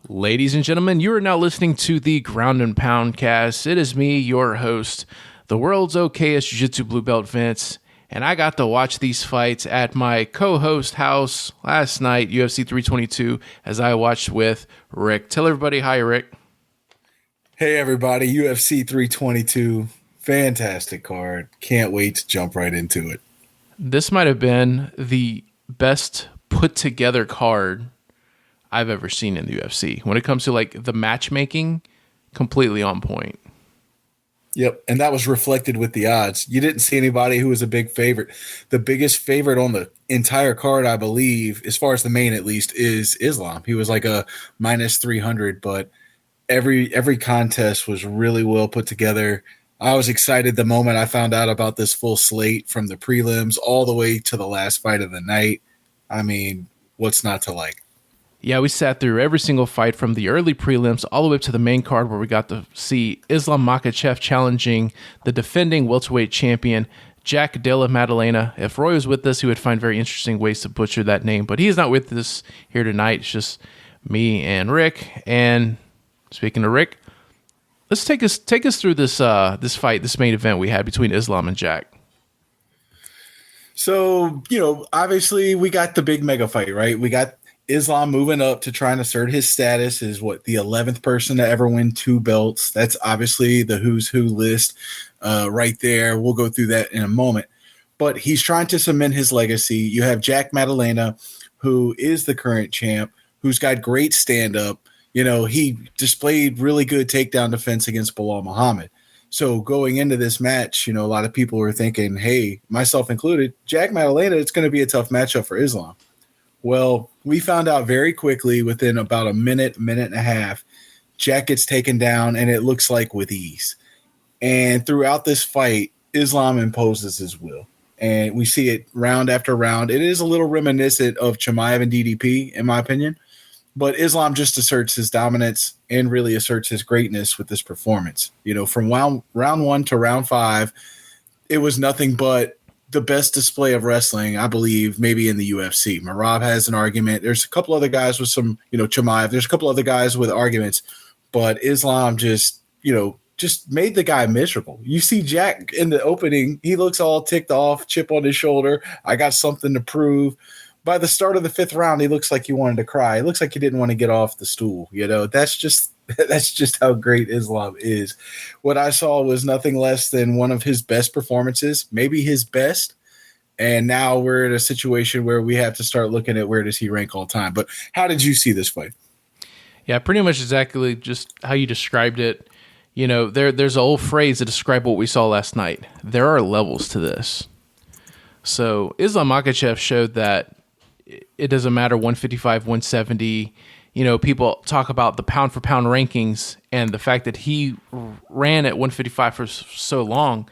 Ladies and gentlemen, you are now listening to the Ground and Pound cast. It is me, your host, the world's okayest Jiu-Jitsu blue belt Vince, and I got to watch these fights at my co-host house last night, UFC 322, as I watched with Rick. Tell everybody hi, Rick. Hey everybody, UFC 322, fantastic card. Can't wait to jump right into it. This might have been the best put together card I've ever seen in the UFC. When it comes to like the matchmaking, completely on point. Yep, and that was reflected with the odds. You didn't see anybody who was a big favorite. The biggest favorite on the entire card, I believe, as far as the main at least, is Islam. He was like a minus 300, but every contest was really well put together. I was excited the moment I found out about this full slate from the prelims all the way to the last fight of the night. I mean, what's not to like? Yeah, we sat through every single fight from the early prelims all the way up to the main card where we got to see Islam Makhachev challenging the defending welterweight champion, Jack Della Maddalena. If Roy was with us, he would find very interesting ways to butcher that name, but he is not with us here tonight. It's just me and Rick. And speaking of Rick, let's take us through this fight, this main event we had between Islam and Jack. So, obviously we got the big mega fight, right? We got Islam moving up to try and assert his status as the 11th person to ever win 2 belts. That's obviously the who's who list right there. We'll go through that in a moment. But he's trying to cement his legacy. You have Jack Maddalena, who is the current champ, who's got great stand-up. He displayed really good takedown defense against Bilal Muhammad. So going into this match, a lot of people were thinking, hey, myself included, Jack Maddalena, it's going to be a tough matchup for Islam. Well, we found out very quickly within about a minute and a half, Jack gets taken down, and it looks like with ease. And throughout this fight, Islam imposes his will. And we see it round after round. It is a little reminiscent of Chimaev and DDP, in my opinion. But Islam just asserts his dominance and really asserts his greatness with this performance. From round 1 to round 5, it was nothing but the best display of wrestling, I believe, maybe in the UFC. Marab has an argument. There's a couple other guys with some, Chimaev. There's a couple other guys with arguments, but Islam just made the guy miserable. You see Jack in the opening, he looks all ticked off, chip on his shoulder. I got something to prove. By the start of the 5th round, he looks like he wanted to cry. It looks like he didn't want to get off the stool. That's just how great Islam is. What I saw was nothing less than one of his best performances, maybe his best. And now we're in a situation where we have to start looking at where does he rank all time. But how did you see this fight? Yeah, pretty much exactly just how you described it. There's an old phrase to describe what we saw last night. There are levels to this. So Islam Makhachev showed that it doesn't matter 155, 170. People talk about the pound for pound rankings and the fact that he ran at 155 for so long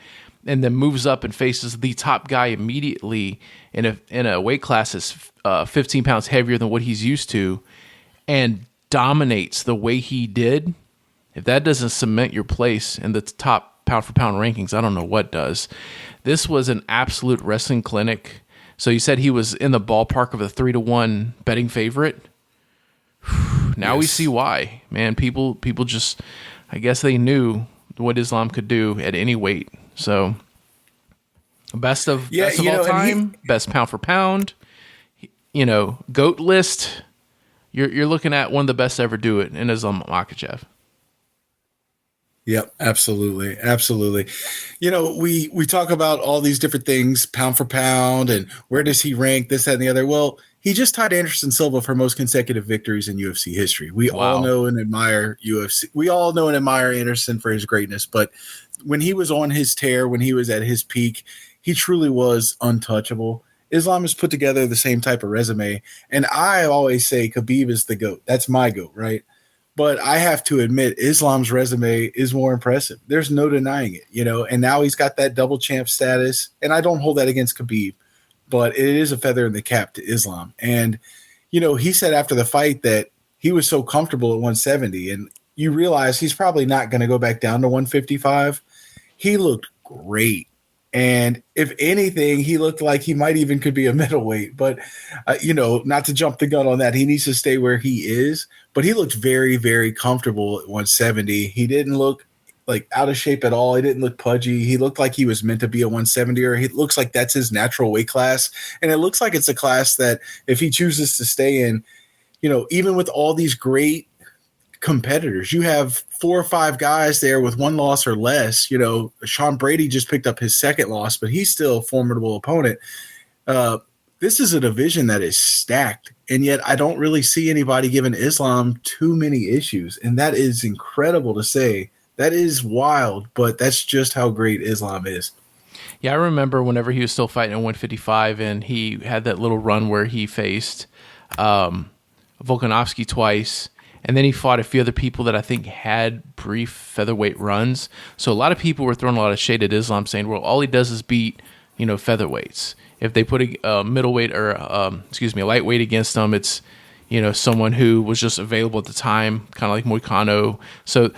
and then moves up and faces the top guy immediately in a weight class that's 15 pounds heavier than what he's used to and dominates the way he did. If that doesn't cement your place in the top pound for pound rankings, I don't know what does. This was an absolute wrestling clinic. So you said he was in the ballpark of a 3-1 betting favorite. Now yes. We see why, man. People just, I guess they knew what Islam could do at any weight. So best of all time, best pound for pound, GOAT list. You're looking at one of the best to ever do it in Islam Makhachev. Yep, absolutely. Absolutely. We talk about all these different things, pound for pound, and where does he rank, this, that, and the other. Well, he just tied Anderson Silva for most consecutive victories in UFC history. We all know and admire UFC. We all know and admire Anderson for his greatness, but when he was on his tear, when he was at his peak, he truly was untouchable. Islam has put together the same type of resume, and I always say Khabib is the GOAT. That's my GOAT, right? But I have to admit, Islam's resume is more impressive. There's no denying it, and now he's got that double champ status. And I don't hold that against Khabib, but it is a feather in the cap to Islam. And, he said after the fight that he was so comfortable at 170, and you realize he's probably not going to go back down to 155. He looked great. And if anything, he looked like he might even could be a middleweight. But, not to jump the gun on that, he needs to stay where he is. But he looked very, very comfortable at 170. He didn't look like out of shape at all. He didn't look pudgy. He looked like he was meant to be a 170er. He looks like that's his natural weight class. And it looks like it's a class that if he chooses to stay in, even with all these great competitors, you have 4 or 5 guys there with 1 loss or less. Sean Brady just picked up his 2nd loss, but he's still a formidable opponent. This is a division that is stacked, and yet I don't really see anybody giving Islam too many issues, and that is incredible to say. That is wild, but that's just how great Islam is. Yeah, I remember whenever he was still fighting at 155, and he had that little run where he faced Volkanovski twice, and then he fought a few other people that I think had brief featherweight runs. So a lot of people were throwing a lot of shade at Islam, saying, well, all he does is beat, featherweights. If they put a middleweight or, a lightweight against him, it's, someone who was just available at the time, kind of like Moicano. So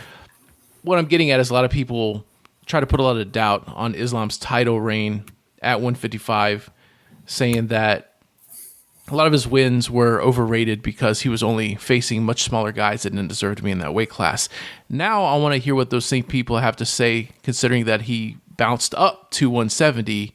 what I'm getting at is a lot of people try to put a lot of doubt on Islam's title reign at 155, saying that a lot of his wins were overrated because he was only facing much smaller guys that didn't deserve to be in that weight class. Now I want to hear what those same people have to say, considering that he bounced up to 170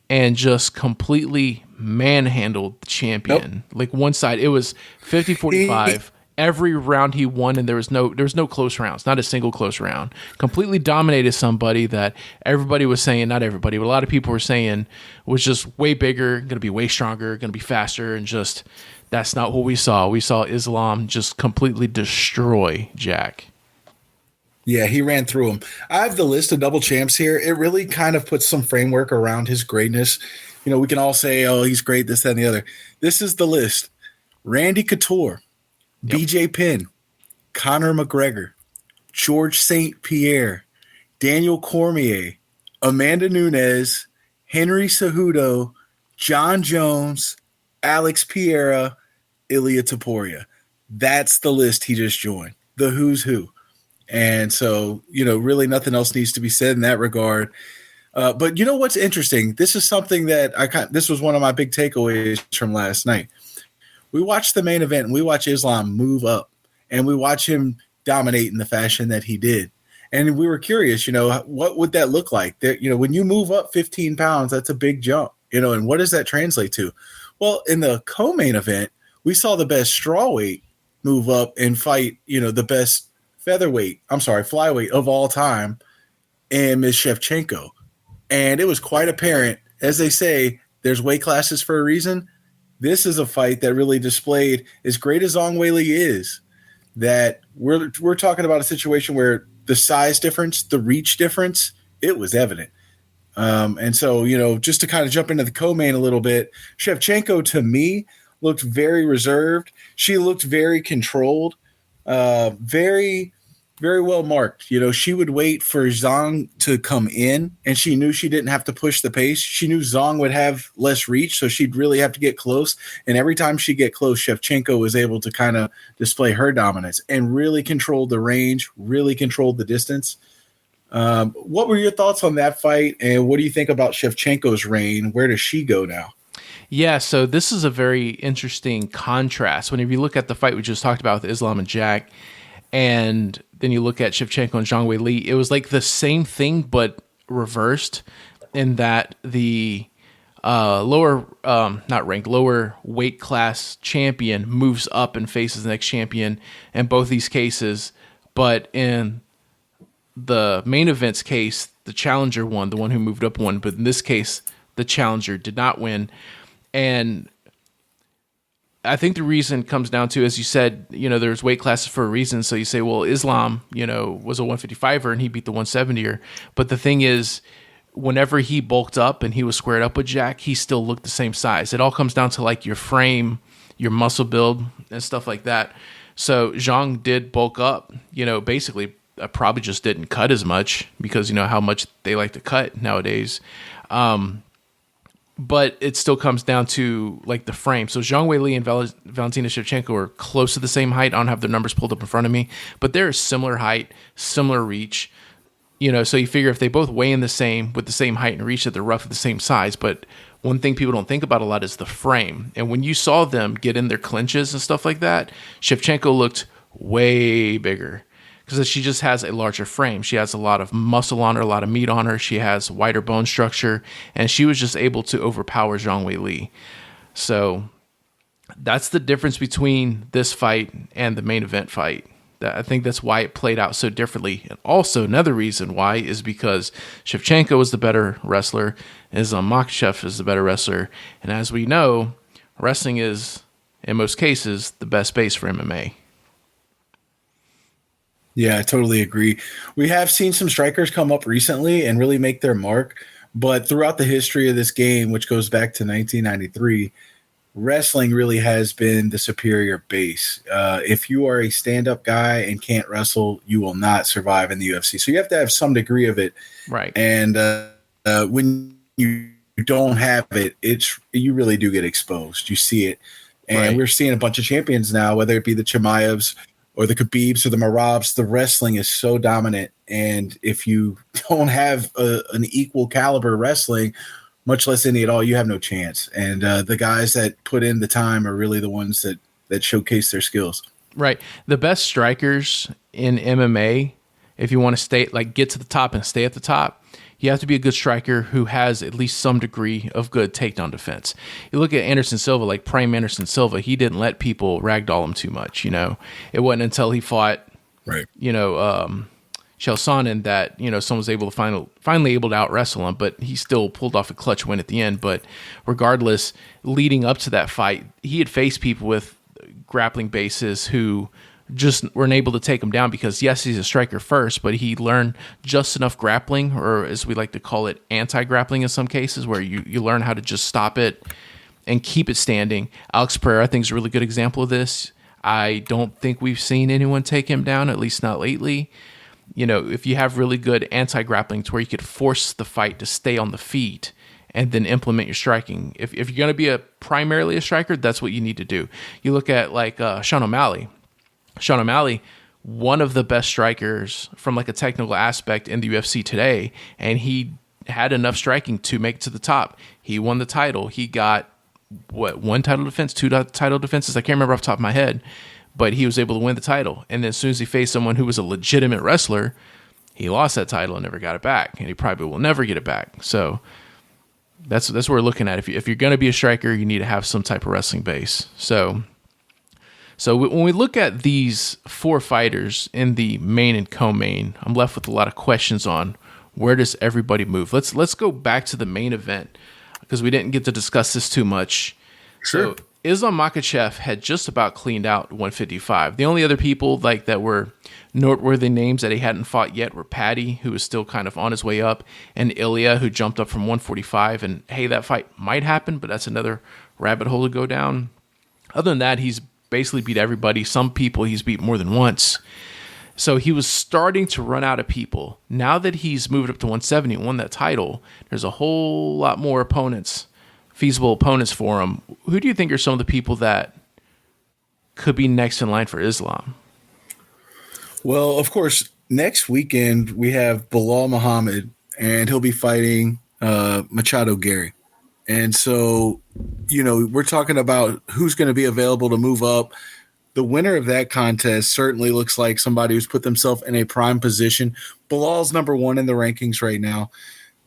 and just completely manhandled the champion. Nope. Like one side, it was 50-45. Every round he won, and there was no close rounds, not a single close round. Completely dominated somebody that everybody was saying, not everybody, but a lot of people were saying was just way bigger, going to be way stronger, going to be faster, and just that's not what we saw. We saw Islam just completely destroy Jack. Yeah, he ran through him. I have the list of double champs here. It really kind of puts some framework around his greatness. We can all say, oh, he's great, this, that, and the other. This is the list. Randy Couture. Yep. BJ Penn, Conor McGregor, George St. Pierre, Daniel Cormier, Amanda Nunes, Henry Cejudo, John Jones, Alex Pereira, Ilia Topuria. That's the list he just joined, the who's who. And so, really nothing else needs to be said in that regard. But what's interesting? This is something that this was one of my big takeaways from last night. We watch the main event and we watch Islam move up and we watch him dominate in the fashion that he did. And we were curious, what would that look like? When you move up 15 pounds, that's a big jump, and what does that translate to? Well, in the co-main event, we saw the best strawweight move up and fight, the best flyweight of all time, and Ms. Shevchenko. And it was quite apparent, as they say, there's weight classes for a reason. This is a fight that really displayed, as great as Zhang Weili is, that we're talking about a situation where the size difference, the reach difference, it was evident. And so, just to kind of jump into the co-main a little bit, Shevchenko to me looked very reserved. She looked very controlled, very, very well marked. She would wait for Zhang to come in, and she knew she didn't have to push the pace. She knew Zhang would have less reach, so she'd really have to get close. And every time she get close, Shevchenko was able to kind of display her dominance and really controlled the range, really controlled the distance. What were your thoughts on that fight, and what do you think about Shevchenko's reign? Where does she go now? Yeah, so this is a very interesting contrast. Whenever you look at the fight we just talked about with Islam and Jack, and then you look at Shevchenko and Zhang Weili, it was like the same thing but reversed, in that the lower weight class champion moves up and faces the next champion in both these cases. But in the main event's case, the challenger won, the one who moved up won. But in this case, the challenger did not win. And I think the reason comes down to, as you said, there's weight classes for a reason. So you say, well, Islam, was a 155er and he beat the 170er. But the thing is, whenever he bulked up and he was squared up with Jack, he still looked the same size. It all comes down to like your frame, your muscle build, and stuff like that. So Zhang did bulk up, basically probably just didn't cut as much because how much they like to cut nowadays. But it still comes down to like the frame. So Zhang Weili and Valentina Shevchenko are close to the same height. I don't have their numbers pulled up in front of me, but they're similar height, similar reach. So you figure if they both weigh in the same with the same height and reach, that they're roughly the same size. But one thing people don't think about a lot is the frame. And when you saw them get in their clinches and stuff like that, Shevchenko looked way bigger because she just has a larger frame. She has a lot of muscle on her, a lot of meat on her. She has wider bone structure, and she was just able to overpower Zhang Wei Li. So that's the difference between this fight and the main event fight. I think that's why it played out so differently. And also another reason why is because Shevchenko was the better wrestler, Islam Makhachev is the better wrestler. And as we know, wrestling is, in most cases, the best base for MMA. Yeah, I totally agree. We have seen some strikers come up recently and really make their mark. But throughout the history of this game, which goes back to 1993, wrestling really has been the superior base. If you are a stand-up guy and can't wrestle, you will not survive in the UFC. So you have to have some degree of it. Right. And when you don't have it, you really do get exposed. You see it. And we're seeing a bunch of champions now, whether it be the Chimaevs or the Khabibs or the Marabs. The wrestling is so dominant. And if you don't have an equal caliber wrestling, much less any at all, you have no chance. And the guys that put in the time are really the ones that showcase their skills. Right. The best strikers in MMA, if you want to get to the top and stay at the top, you have to be a good striker who has at least some degree of good takedown defense. You look at Anderson Silva, like prime Anderson Silva, he didn't let people ragdoll him too much. It wasn't until he fought, Chael Sonnen that someone was able to finally able to out wrestle him, but he still pulled off a clutch win at the end. But regardless, leading up to that fight, he had faced people with grappling bases who just weren't able to take him down because yes, he's a striker first, but he learned just enough grappling, or as we like to call it, anti-grappling in some cases, where you learn how to just stop it and keep it standing. Alex Pereira, I think, is a really good example of this. I don't think we've seen anyone take him down, at least not lately. If you have really good anti-grappling to where you could force the fight to stay on the feet and then implement your striking. If you're going to be primarily a striker, that's what you need to do. You look at Sean O'Malley. Sean O'Malley, one of the best strikers from a technical aspect in the UFC today, and he had enough striking to make it to the top. He won the title. He got, one title defense, two title defenses? I can't remember off the top of my head. But he was able to win the title. And then as soon as he faced someone who was a legitimate wrestler, he lost that title and never got it back. And he probably will never get it back. So that's what we're looking at. If you're going to be a striker, you need to have some type of wrestling base. So when we look at these four fighters in the main and co-main, I'm left with a lot of questions on where does everybody move. Let's go back to the main event because we didn't get to discuss this too much. Sure. So Islam Makhachev had just about cleaned out 155. The only other people that were noteworthy names that he hadn't fought yet were Paddy, who was still kind of on his way up, and Ilya, who jumped up from 145. And hey, that fight might happen, but that's another rabbit hole to go down. Other than that, he's basically beat everybody. Some people he's beat more than once. So he was starting to run out of people. Now that he's moved up to 170 and won that title, there's a whole lot more feasible opponents for him. Who do you think are some of the people that could be next in line for Islam? Well, of course, next weekend we have Bilal Muhammad, and he'll be fighting Machado Gary. And so, we're talking about who's going to be available to move up. The winner of that contest certainly looks like somebody who's put themselves in a prime position. Bilal's number 1 in the rankings right now.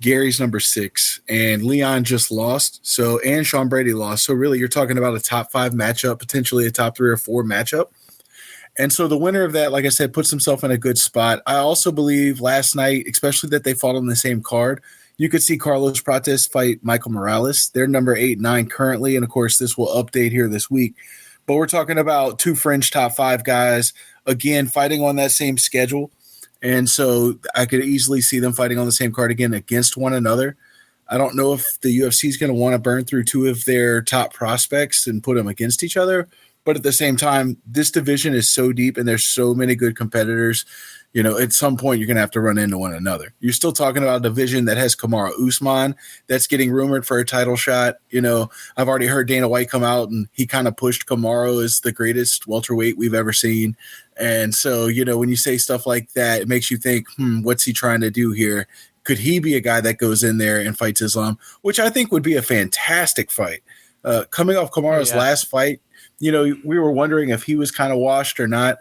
Gary's number 6, and Leon just lost. And Sean Brady lost. So really, you're talking about a top 5 matchup, potentially a top 3 or 4 matchup. And so the winner of that, like I said, puts himself in a good spot. I also believe last night, especially that they fought on the same card, you could see Carlos Prates fight Michael Morales. They're number 8 and 9 currently, and of course, this will update here this week. But we're talking about 2 fringe top 5 guys, again, fighting on that same schedule. And so I could easily see them fighting on the same card again against one another. I don't know if the UFC is going to want to burn through 2 of their top prospects and put them against each other, But at the same time, this division is so deep and there's so many good competitors. You know, at some point you're going to have to run into one another. You're still talking about a division that has Kamaru Usman that's getting rumored for a title shot. You know, I've already heard Dana White come out and he kind of pushed Kamaru as the greatest welterweight we've ever seen. And so, you know, when you say stuff like that, it makes you think, what's he trying to do here? Could he be a guy that goes in there and fights Islam, which I think would be a fantastic fight? Coming off Oh Kamaru's yeah. last fight, you know, we were wondering if he was kind of washed or not.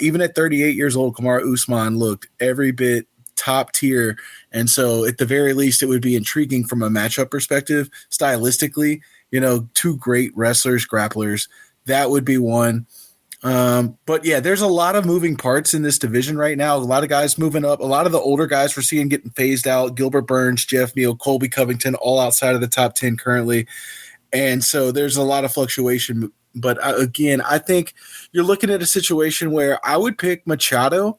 Even at 38 years old, Kamaru Usman looked every bit top tier. And so at the very least, it would be intriguing from a matchup perspective, stylistically, you know, two great wrestlers, grapplers. That would be one. But yeah, there's a lot of moving parts in this division right now. A lot of guys moving up. A lot of the older guys we're seeing getting phased out. Gilbert Burns, Jeff Neal, Colby Covington, all outside of the top 10 currently. And so there's a lot of fluctuation. But again, I think you're looking at a situation where I would pick Machado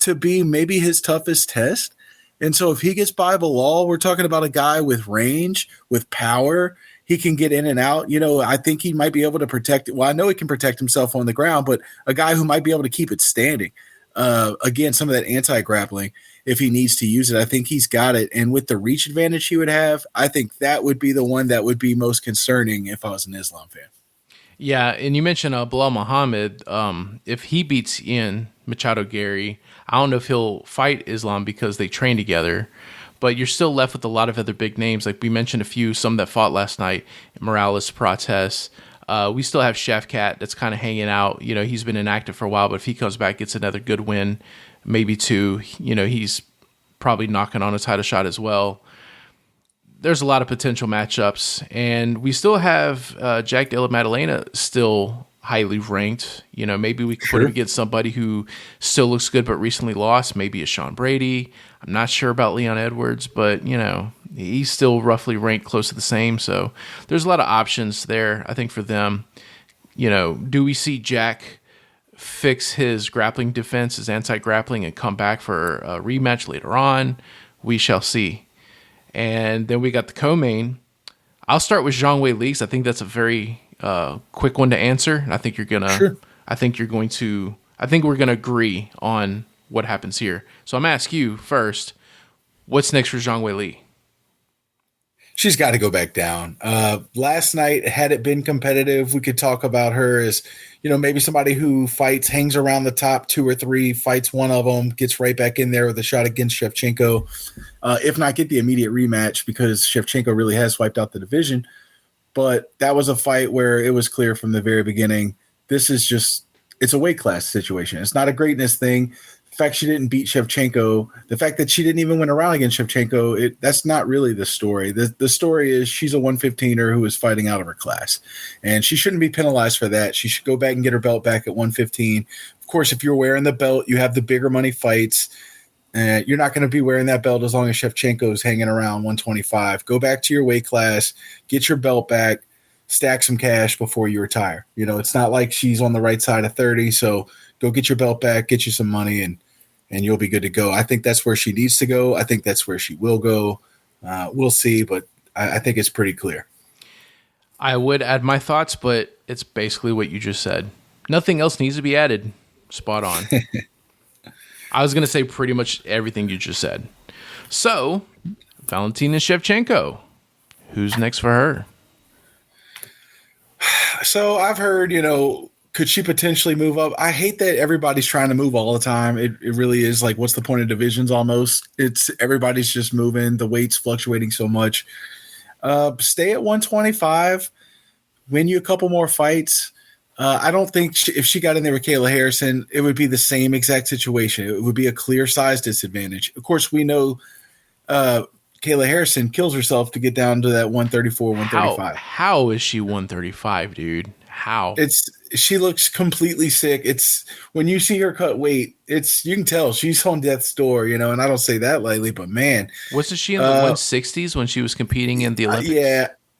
to be maybe his toughest test. And so if he gets by Bilal, we're talking about a guy with range, with power. He can get in and out. You know, I think he might be able to protect it. Well, I know he can protect himself on the ground, but a guy who might be able to keep it standing. Again, some of that anti-grappling, if he needs to use it, I think he's got it. And with the reach advantage he would have, I think that would be the one that would be most concerning if I was an Islam fan. Yeah, and you mentioned Bilal Muhammad. If he beats Ian Machado Gary, I don't know if he'll fight Islam because they train together, but you're still left with a lot of other big names. Like we mentioned a few, some that fought last night, Morales, Prates. We still have Shafkat that's kind of hanging out. You know, he's been inactive for a while, but if he comes back, gets another good win, maybe two, you know, he's probably knocking on a title shot as well. There's a lot of potential matchups, and we still have Jack Della Maddalena still highly ranked. You know, maybe we could put him against somebody who still looks good but recently lost, maybe a Sean Brady. I'm not sure about Leon Edwards, but, you know, he's still roughly ranked close to the same. So there's a lot of options there, I think, for them. You know, do we see Jack fix his grappling defense, his anti-grappling, and come back for a rematch later on? We shall see. And then we got the co-main. I'll start with Zhang Wei Li. I think that's a very quick one to answer. And I think you're gonna. Sure. I think you're going to. I think we're gonna agree on what happens here. So I'm gonna ask you first. What's next for Zhang Wei Li? She's got to go back down. Last night, had it been competitive, we could talk about her as, you know, maybe somebody who fights, hangs around the top two or three, fights one of them, gets right back in there with a shot against Shevchenko. If not, get the immediate rematch because Shevchenko really has wiped out the division. But that was a fight where it was clear from the very beginning. This is just, it's a weight class situation. It's not a greatness thing. The fact she didn't beat Shevchenko, the fact that she didn't even win a round against Shevchenko, that's not really the story. The story is she's a 115er who is fighting out of her class, and she shouldn't be penalized for that. She should go back and get her belt back at 115. Of course, if you're wearing the belt, you have the bigger money fights. You're not going to be wearing that belt as long as Shevchenko is hanging around 125. Go back to your weight class, get your belt back, stack some cash before you retire. You know, it's not like she's on the right side of 30, so go get your belt back, get you some money, and you'll be good to go. I think that's where she needs to go. I think that's where she will go. We'll see, but I think it's pretty clear. I would add my thoughts, but it's basically what you just said. Nothing else needs to be added. Spot on. I was going to say pretty much everything you just said. So, Valentina Shevchenko. Who's next for her? So I've heard, you know, could she potentially move up? I hate that everybody's trying to move all the time. It really is like, what's the point of divisions almost? It's everybody's just moving. The weight's fluctuating so much. Stay at 125, win you a couple more fights. I don't think if she got in there with Kayla Harrison, it would be the same exact situation. It would be a clear size disadvantage. Of course, we know Kayla Harrison kills herself to get down to that 134, 135. How is she 135, dude? How? She looks completely sick. It's when you see her cut weight, you can tell she's on death's door, you know, and I don't say that lightly, but man. Wasn't she in the 160s when she was competing in the Olympics?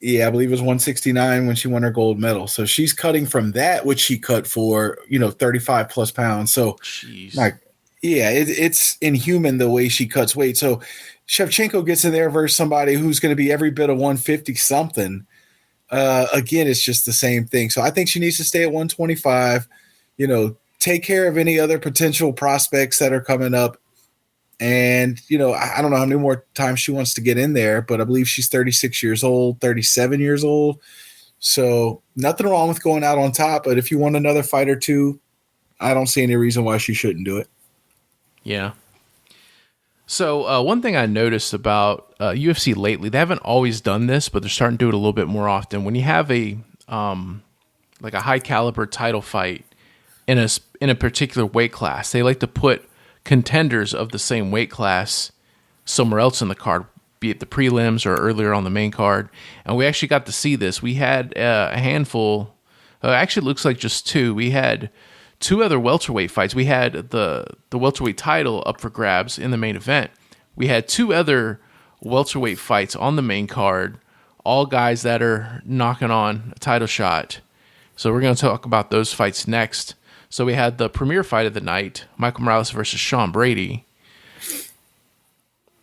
Yeah, I believe it was 169 when she won her gold medal. So she's cutting from that, which she cut for, 35 plus pounds. So, it's inhuman the way she cuts weight. So Shevchenko gets in there versus somebody who's going to be every bit of 150 something. Again, it's just the same thing. So I think she needs to stay at 125. Take care of any other potential prospects that are coming up. And, I don't know how many more times she wants to get in there, but I believe she's 36 years old, 37 years old. So nothing wrong with going out on top. But if you want another fight or two, I don't see any reason why she shouldn't do it. Yeah. So one thing I noticed about UFC lately, they haven't always done this, but they're starting to do it a little bit more often. When you have a high caliber title fight in a particular weight class, they like to put contenders of the same weight class somewhere else in the card, be it the prelims or earlier on the main card. And we actually got to see this. We had a handful, actually it looks like just two. We had two other welterweight fights. We had the welterweight title up for grabs in the main event. We had two other welterweight fights on the main card, all guys that are knocking on a title shot. So we're going to talk about those fights next. So we had the premier fight of the night, Michael Morales versus Sean Brady.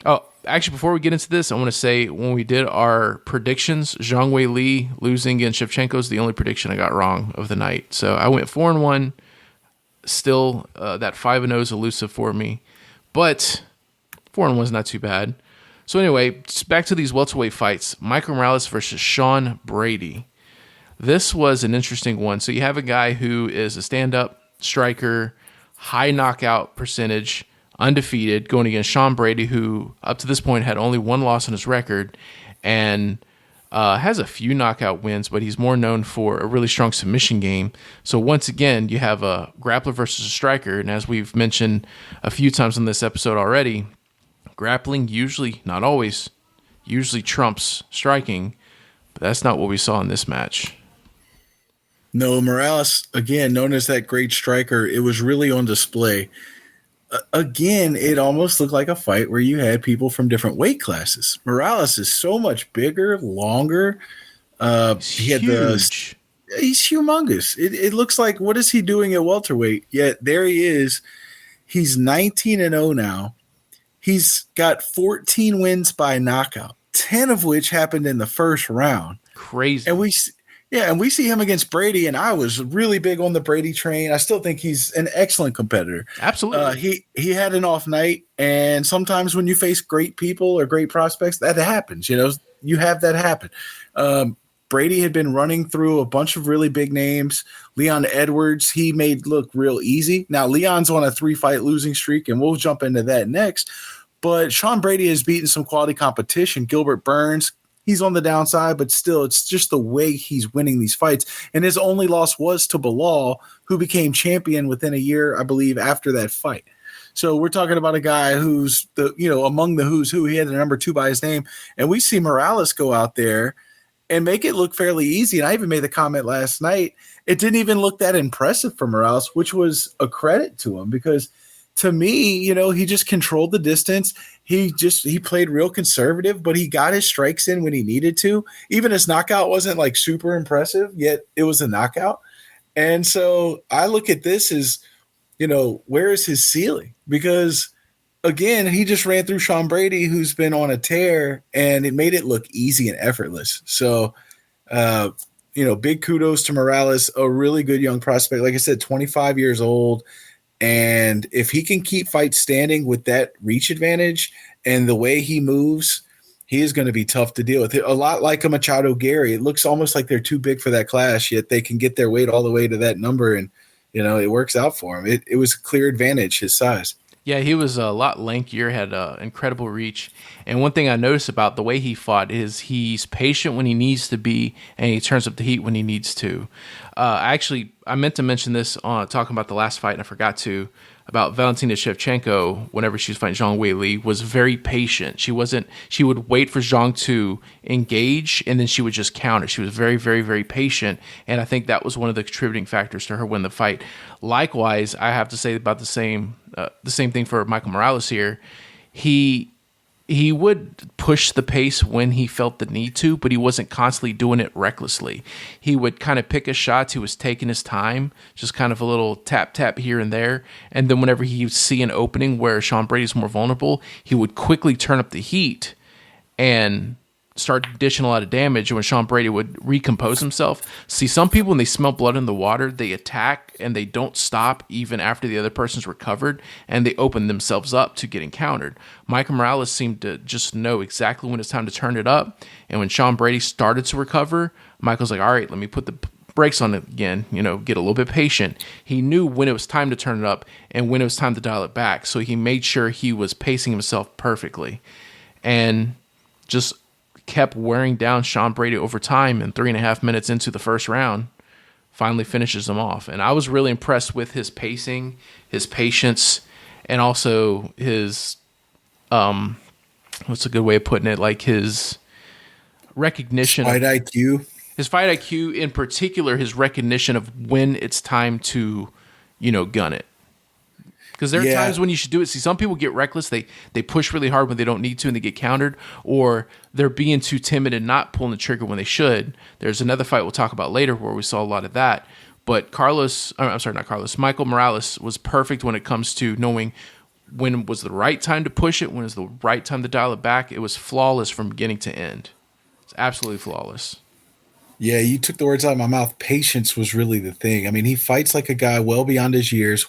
Oh, actually, before we get into this, I want to say when we did our predictions, Zhang Wei Li losing against Shevchenko is the only prediction I got wrong of the night. So I went 4-1. Still, that 5-0 is elusive for me, but 4-1 is not too bad. So anyway, back to these welterweight fights: Michael Morales versus Sean Brady. This was an interesting one. So you have a guy who is a stand-up striker, high knockout percentage, undefeated, going against Sean Brady, who up to this point had only one loss on his record, and has a few knockout wins, but he's more known for a really strong submission game. So once again, you have a grappler versus a striker, and as we've mentioned a few times on this episode already, grappling usually, not always, usually trumps striking, but that's not what we saw in this match. No, Morales, again, known as that great striker, it was really on display. Again, it almost looked like a fight where you had people from different weight classes. Morales is so much bigger, longer. He's humongous. It looks like, what is he doing at welterweight? Yet there he is. He's 19-0 now. He's got 14 wins by knockout, 10 of which happened in the first round. Crazy. And we see him against Brady, and I was really big on the Brady train. I still think he's an excellent competitor. Absolutely. He had an off night, and sometimes when you face great people or great prospects, that happens. You have that happen. Brady had been running through a bunch of really big names. Leon Edwards, he made look real easy. Now, Leon's on a 3-fight losing streak, and we'll jump into that next. But Sean Brady has beaten some quality competition. Gilbert Burns, he's on the downside, but still, it's just the way he's winning these fights. And his only loss was to Bilal, who became champion within a year, I believe, after that fight. So we're talking about a guy who's among the who's who. He had the number 2 by his name. And we see Morales go out there and make it look fairly easy. And I even made the comment last night, it didn't even look that impressive for Morales, which was a credit to him because to me, he just controlled the distance. He played real conservative, but he got his strikes in when he needed to. Even his knockout wasn't like super impressive, yet it was a knockout. And so I look at this as, where is his ceiling? Because again, he just ran through Sean Brady, who's been on a tear, and it made it look easy and effortless. So, big kudos to Morales, a really good young prospect. Like I said, 25 years old. And if he can keep fights standing with that reach advantage and the way he moves, he is going to be tough to deal with. A lot like a Machado Gary. It looks almost like they're too big for that class, yet they can get their weight all the way to that number, and, it works out for him. It was a clear advantage, his size. Yeah, he was a lot lankier, had incredible reach. And one thing I noticed about the way he fought is he's patient when he needs to be, and he turns up the heat when he needs to. I meant to mention this on talking about the last fight, and I forgot to, about Valentina Shevchenko, whenever she was fighting Zhang Wei Li, was very patient. She would wait for Zhang to engage, and then she would just counter. She was very, very, very patient, and I think that was one of the contributing factors to her win the fight. Likewise, I have to say about the same thing for Michael Morales here. He would push the pace when he felt the need to, but he wasn't constantly doing it recklessly. He would kind of pick his shots. He was taking his time, just kind of a little tap, tap here and there. And then whenever he would see an opening where Sean Brady's more vulnerable, he would quickly turn up the heat and start dishing a lot of damage. And when Sean Brady would recompose himself, see, some people, when they smell blood in the water, they attack and they don't stop even after the other person's recovered, and they open themselves up to getting countered. Michael Morales seemed to just know exactly when it's time to turn it up. And when Sean Brady started to recover, Michael's like, all right, let me put the brakes on it again, get a little bit patient. He knew when it was time to turn it up and when it was time to dial it back. So he made sure he was pacing himself perfectly and just kept wearing down Sean Brady over time. And 3.5 minutes into the first round, finally finishes him off. And I was really impressed with his pacing, his patience, and also his, what's a good way of putting it? Like his recognition. Fight IQ. His fight IQ, in particular, his recognition of when it's time to, gun it. Because there are times when you should do it. See, some people get reckless. They push really hard when they don't need to and they get countered, or they're being too timid and not pulling the trigger when they should. There's another fight we'll talk about later where we saw a lot of that. But Michael Morales was perfect when it comes to knowing when was the right time to push it, when is the right time to dial it back. It was flawless from beginning to end. It's absolutely flawless. Yeah, you took the words out of my mouth. Patience was really the thing. I mean, he fights like a guy well beyond his years,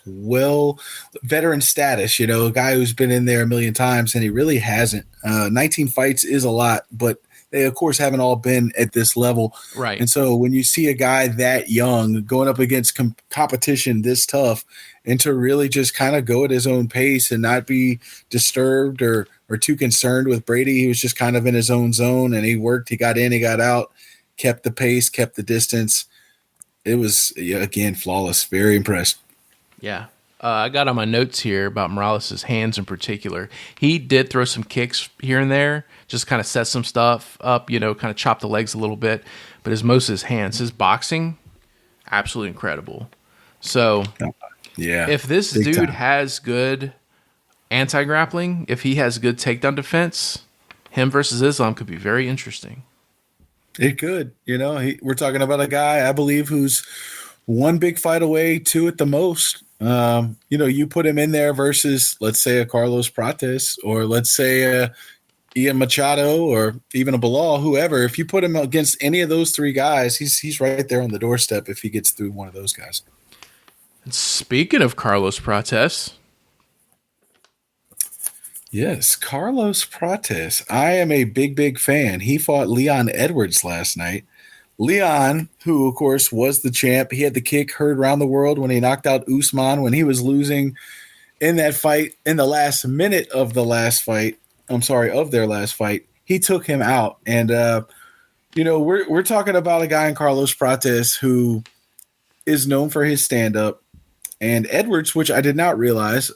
veteran status, a guy who's been in there a million times, and he really hasn't. 19 fights is a lot, but they, of course, haven't all been at this level. Right. And so when you see a guy that young going up against competition this tough, and to really just kind of go at his own pace and not be disturbed or too concerned with Brady, he was just kind of in his own zone, and he worked, he got in, he got out. Kept the pace, kept the distance. It was, again, flawless. Very impressed. Yeah. I got on my notes here about Morales' hands in particular. He did throw some kicks here and there, just kind of set some stuff up, kind of chop the legs a little bit. But most of his hands, his boxing, absolutely incredible. So if this dude has good anti-grappling, if he has good takedown defense, him versus Islam could be very interesting. It could, we're talking about a guy, I believe, who's one big fight away, two at the most. You put him in there versus, let's say, a Carlos Prates, or let's say a Ian Machado, or even a Bilal, whoever. If you put him against any of those three guys, he's right there on the doorstep if he gets through one of those guys. And speaking of Carlos Prates. Yes, Carlos Prates. I am a big fan. He fought Leon Edwards last night. Leon, who, of course, was the champ, he had the kick heard around the world when he knocked out Usman when he was losing in that fight in the last minute of their last fight. He took him out. And, we're talking about a guy in Carlos Prates who is known for his stand-up. And Edwards, which I did not realize,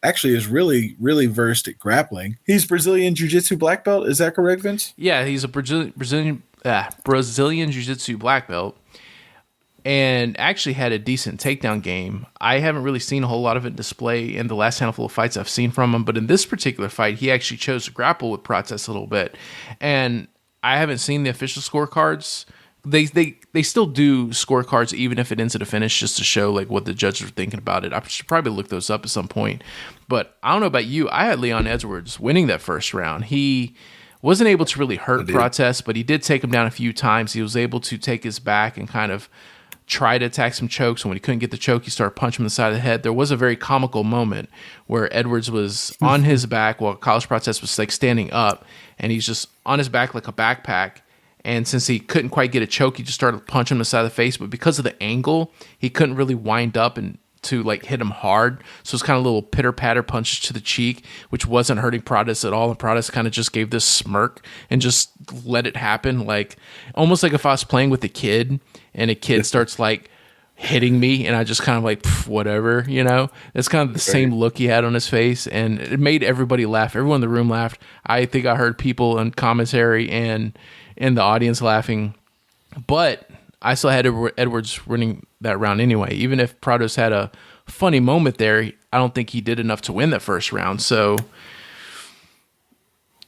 actually is really, really versed at grappling. He's Brazilian Jiu-Jitsu black belt. Is that correct, Vince? Yeah, he's a Brazilian Jiu-Jitsu black belt, and actually had a decent takedown game. I haven't really seen a whole lot of it display in the last handful of fights I've seen from him, but in this particular fight, he actually chose to grapple with Prates a little bit. And I haven't seen the official scorecards. They still do scorecards even if it ends at a finish, just to show like what the judges are thinking about it. I should probably look those up at some point. But I don't know about you. I had Leon Edwards winning that first round. He wasn't able to really hurt Prates, but he did take him down a few times. He was able to take his back and kind of try to attack some chokes. And when he couldn't get the choke, he started punching him in the side of the head. There was a very comical moment where Edwards was on his back while Carlos Prates was like standing up, and he's just on his back like a backpack. And since he couldn't quite get a choke, he just started punching him in the side of the face. But because of the angle, he couldn't really wind up and to like hit him hard. So it's kind of little pitter-patter punches to the cheek, which wasn't hurting Prates at all. And Prates kind of just gave this smirk and just let it happen. Like almost like if I was playing with a kid and a kid starts like hitting me and I just kind of like, whatever, That's kind of the same look he had on his face. And it made everybody laugh. Everyone in the room laughed. I think I heard people in commentary and in the audience laughing, but I still had Edwards winning that round anyway. Even if Prates had a funny moment there, I don't think he did enough to win that first round. So,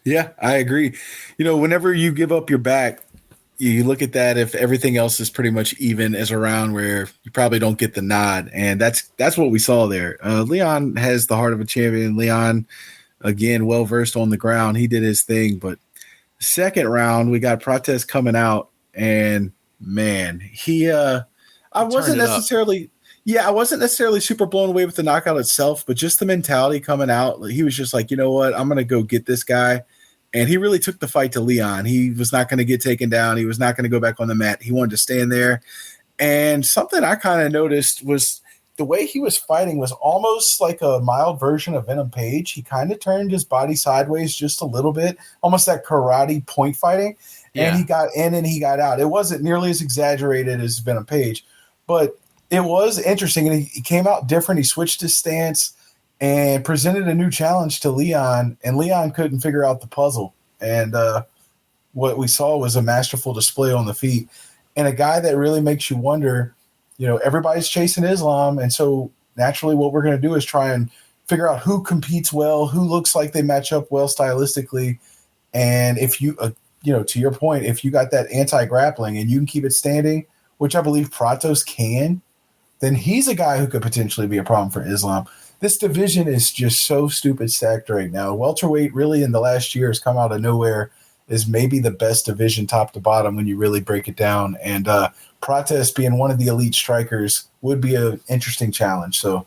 yeah, I agree. Whenever you give up your back, you look at that. If everything else is pretty much even as a round where you probably don't get the nod, and that's what we saw there. Leon has the heart of a champion. Leon, again, well versed on the ground. He did his thing, but Second round, we got Prates coming out, and man, I He turned wasn't it up. necessarily, yeah, I wasn't necessarily super blown away with the knockout itself, but just the mentality coming out. He was just like, you know what, I'm gonna go get this guy, and he really took the fight to Leon. He was not going to get taken down. He was not going to go back on the mat. He wanted to stand there. And something I kind of noticed was the way he was fighting was almost like a mild version of Venom Page. He kind of turned his body sideways just a little bit, almost that karate point fighting. And Yeah. he got in and he got out. It wasn't nearly as exaggerated as Venom Page, but it was interesting. And he came out different. He switched his stance and presented a new challenge to Leon. And Leon couldn't figure out the puzzle. And what we saw was a masterful display on the feet. And a guy that really makes you wonder, everybody's chasing Islam. And so naturally what we're going to do is try and figure out who competes well, who looks like they match up well stylistically. And if you, to your point, if you got that anti-grappling and you can keep it standing, which I believe Pratos can, then he's a guy who could potentially be a problem for Islam. This division is just so stupid stacked right now. Welterweight really in the last year has come out of nowhere, is maybe the best division top to bottom when you really break it down. And Prates being one of the elite strikers would be an interesting challenge. So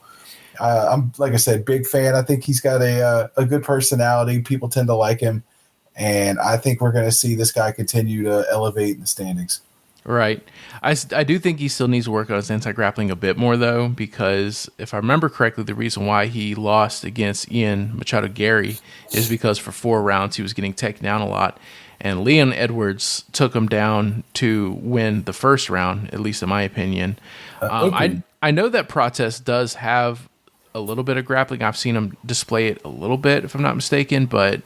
I'm, like I said, big fan. I think he's got a good personality. People tend to like him. And I think we're going to see this guy continue to elevate in the standings. Right. I do think he still needs to work on his anti-grappling a bit more, though, because if I remember correctly, the reason why he lost against Ian Machado Gary is because for 4 rounds he was getting taken down a lot. And Leon Edwards took him down to win the first round, at least in my opinion. I know that Prates does have a little bit of grappling. I've seen him display it a little bit, if I'm not mistaken, but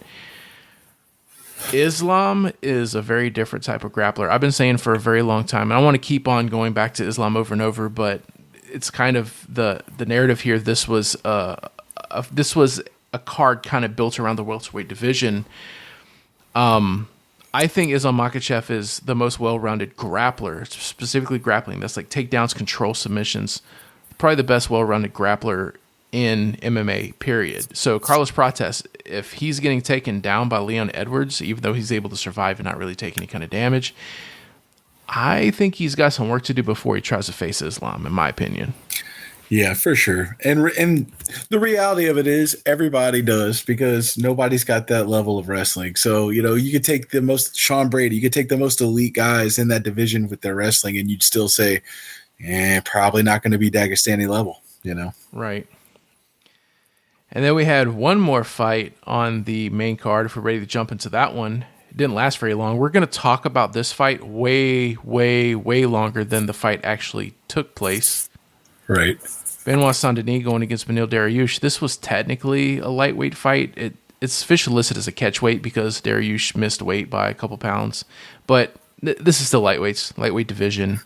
Islam is a very different type of grappler. I've been saying for a very long time, and I want to keep on going back to Islam over and over, but it's kind of the narrative here. This was a card kind of built around the welterweight division. I think Islam Makhachev is the most well-rounded grappler, specifically grappling. That's like takedowns, control submissions. Probably the best well-rounded grappler in MMA, period. So Carlos Prates, if he's getting taken down by Leon Edwards, even though he's able to survive and not really take any kind of damage, I think he's got some work to do before he tries to face Islam, in my opinion. Yeah, for sure. And the reality of it is everybody does, because nobody's got that level of wrestling. So, you could take the most Sean Brady, you could take the most elite guys in that division with their wrestling, and you'd still say, probably not going to be Dagestani level, Right. And then we had one more fight on the main card. If we're ready to jump into that one, it didn't last very long. We're going to talk about this fight way, way, way longer than the fight actually took place. Right. Benoit Saint-Denis going against Beneil Dariush. This was technically a lightweight fight. It's officially listed as a catchweight because Dariush missed weight by a couple pounds. But this is still lightweight division.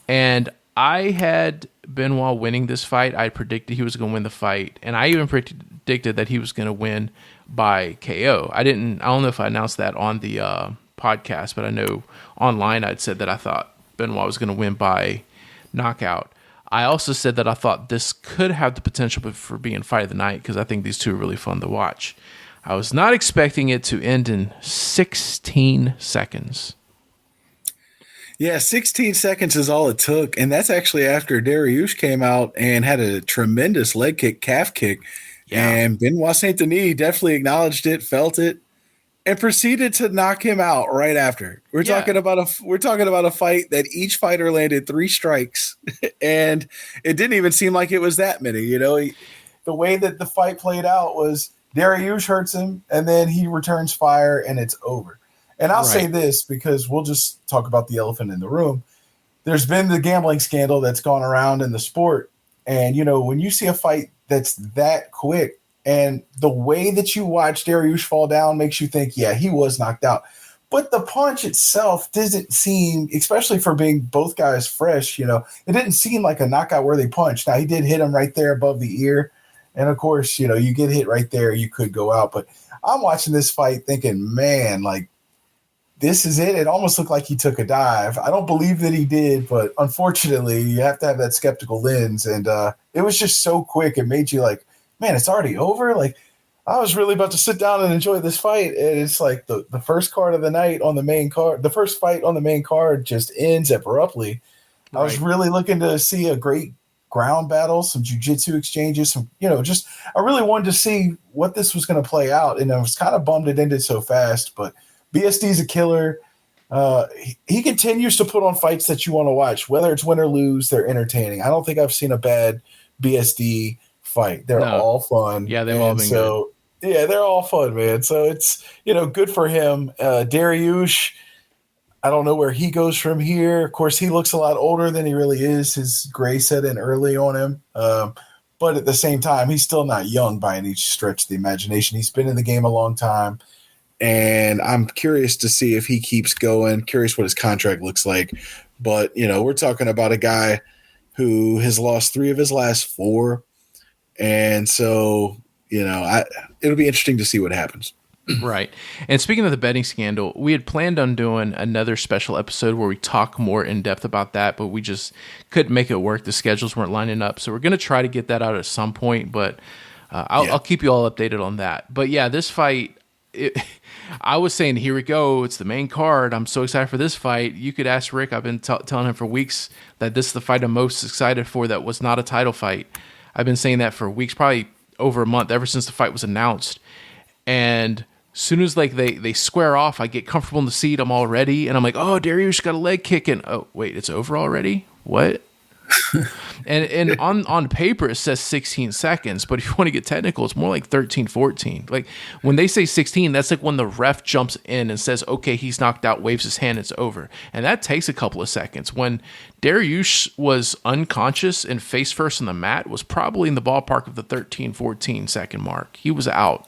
And I had Benoit winning this fight. I predicted he was going to win the fight. And I even predicted that he was going to win by KO. I don't know if I announced that on the podcast, but I know online I'd said that I thought Benoit was going to win by knockout. I also said that I thought this could have the potential for being fight of the night because I think these two are really fun to watch. I was not expecting it to end in 16 seconds. Yeah, 16 seconds is all it took. And that's actually after Dariush came out and had a tremendous leg kick, calf kick. Yeah. And Benoit Saint-Denis definitely acknowledged it, felt it, and proceeded to knock him out right after. We're talking about a fight that each fighter landed 3 strikes, and it didn't even seem like it was that many. The way that the fight played out was Dariush hurts him, and then he returns fire, and it's over. And I'll say this because we'll just talk about the elephant in the room. There's been the gambling scandal that's gone around in the sport, and when you see a fight that's that quick, and the way that you watch Dariush fall down makes you think, yeah, he was knocked out. But the punch itself doesn't seem, especially for being both guys fresh, it didn't seem like a knockout-worthy punch. Now, he did hit him right there above the ear. And, of course, you get hit right there, you could go out. But I'm watching this fight thinking, man, like, this is it. It almost looked like he took a dive. I don't believe that he did, but unfortunately, you have to have that skeptical lens. And it was just so quick. It made you like, man, it's already over. Like, I was really about to sit down and enjoy this fight, and it's like the first card of the night on the main card, the first fight on the main card just ends abruptly. I was Right. really looking to see a great ground battle, some jujitsu exchanges, some, just I really wanted to see what this was going to play out, and I was kind of bummed it ended so fast. But BSD's a killer. He continues to put on fights that you want to watch, whether it's win or lose. They're entertaining. I don't think I've seen a bad BSD fight. They're No. all fun, Yeah, they've all and been good. so yeah, they're all fun, man. So it's good for him. Dariush, I don't know where he goes from here. Of course, he looks a lot older than he really is. His gray set in early on him. But at the same time, he's still not young by any stretch of the imagination. He's been in the game a long time. And I'm curious to see if he keeps going, curious what his contract looks like. But, we're talking about a guy who has lost 3 of his last 4. And so, it'll be interesting to see what happens. Right. And speaking of the betting scandal, we had planned on doing another special episode where we talk more in depth about that, but we just couldn't make it work. The schedules weren't lining up. So we're going to try to get that out at some point, but I'll keep you all updated on that. But yeah, this fight, I was saying, here we go. It's the main card. I'm so excited for this fight. You could ask Rick. I've been telling him for weeks that this is the fight I'm most excited for that was not a title fight. I've been saying that for weeks, probably over a month, ever since the fight was announced. And soon as like they square off, I get comfortable in the seat. I'm all ready, and I'm like, oh, Darius got a leg kick, and oh wait, it's over already. What? and on paper it says 16 seconds, but if you want to get technical, it's more like 13, 14. Like when they say 16, that's like when the ref jumps in and says, okay, he's knocked out, waves his hand, it's over, and that takes a couple of seconds. When Darius was unconscious and face first on the mat, was probably in the ballpark of the 13, 14 second mark. He was out.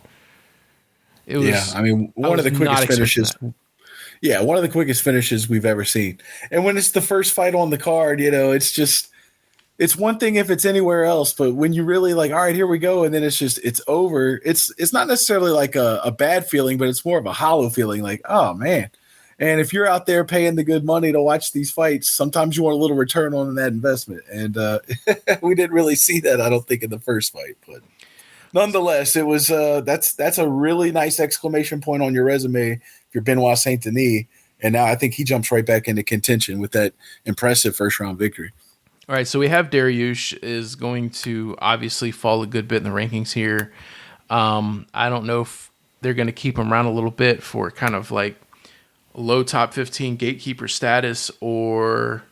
It was, Yeah, I mean, one of the quickest finishes. Yeah, one of the quickest finishes we've ever seen. And when it's the first fight on the card, it's one thing if it's anywhere else, but when you really like, all right, here we go, and then it's over. It's not necessarily like a bad feeling, but it's more of a hollow feeling, like, oh man. And if you're out there paying the good money to watch these fights, sometimes you want a little return on that investment. And we didn't really see that, I don't think, in the first fight, but nonetheless, it was that's a really nice exclamation point on your resume if you're Benoit Saint Denis, and now I think he jumps right back into contention with that impressive first round victory. All right, so we have Dariush is going to obviously fall a good bit in the rankings here. I don't know if they're going to keep him around a little bit for kind of like low top 15 gatekeeper status, or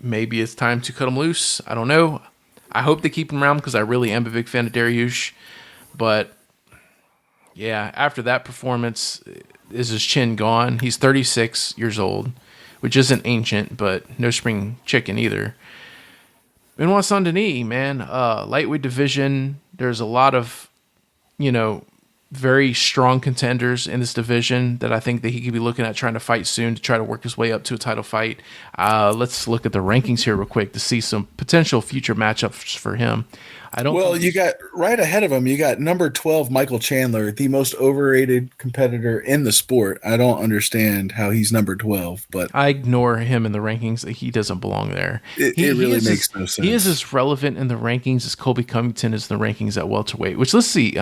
maybe it's time to cut him loose. I don't know. I hope they keep him around because I really am a big fan of Dariush. But yeah, after that performance, is his chin gone? He's 36 years old, which isn't ancient, but no spring chicken either. Benoit Saint Denis, man, lightweight division. There's a lot of, very strong contenders in this division that I think that he could be looking at trying to fight soon to try to work his way up to a title fight. Let's look at the rankings here real quick to see some potential future matchups for him. Well, you got right ahead of him, you got number 12, Michael Chandler, the most overrated competitor in the sport. I don't understand how he's number 12, but I ignore him in the rankings. He doesn't belong there. It really makes no sense. He is as relevant in the rankings as Colby Covington is in the rankings at welterweight, which let's see.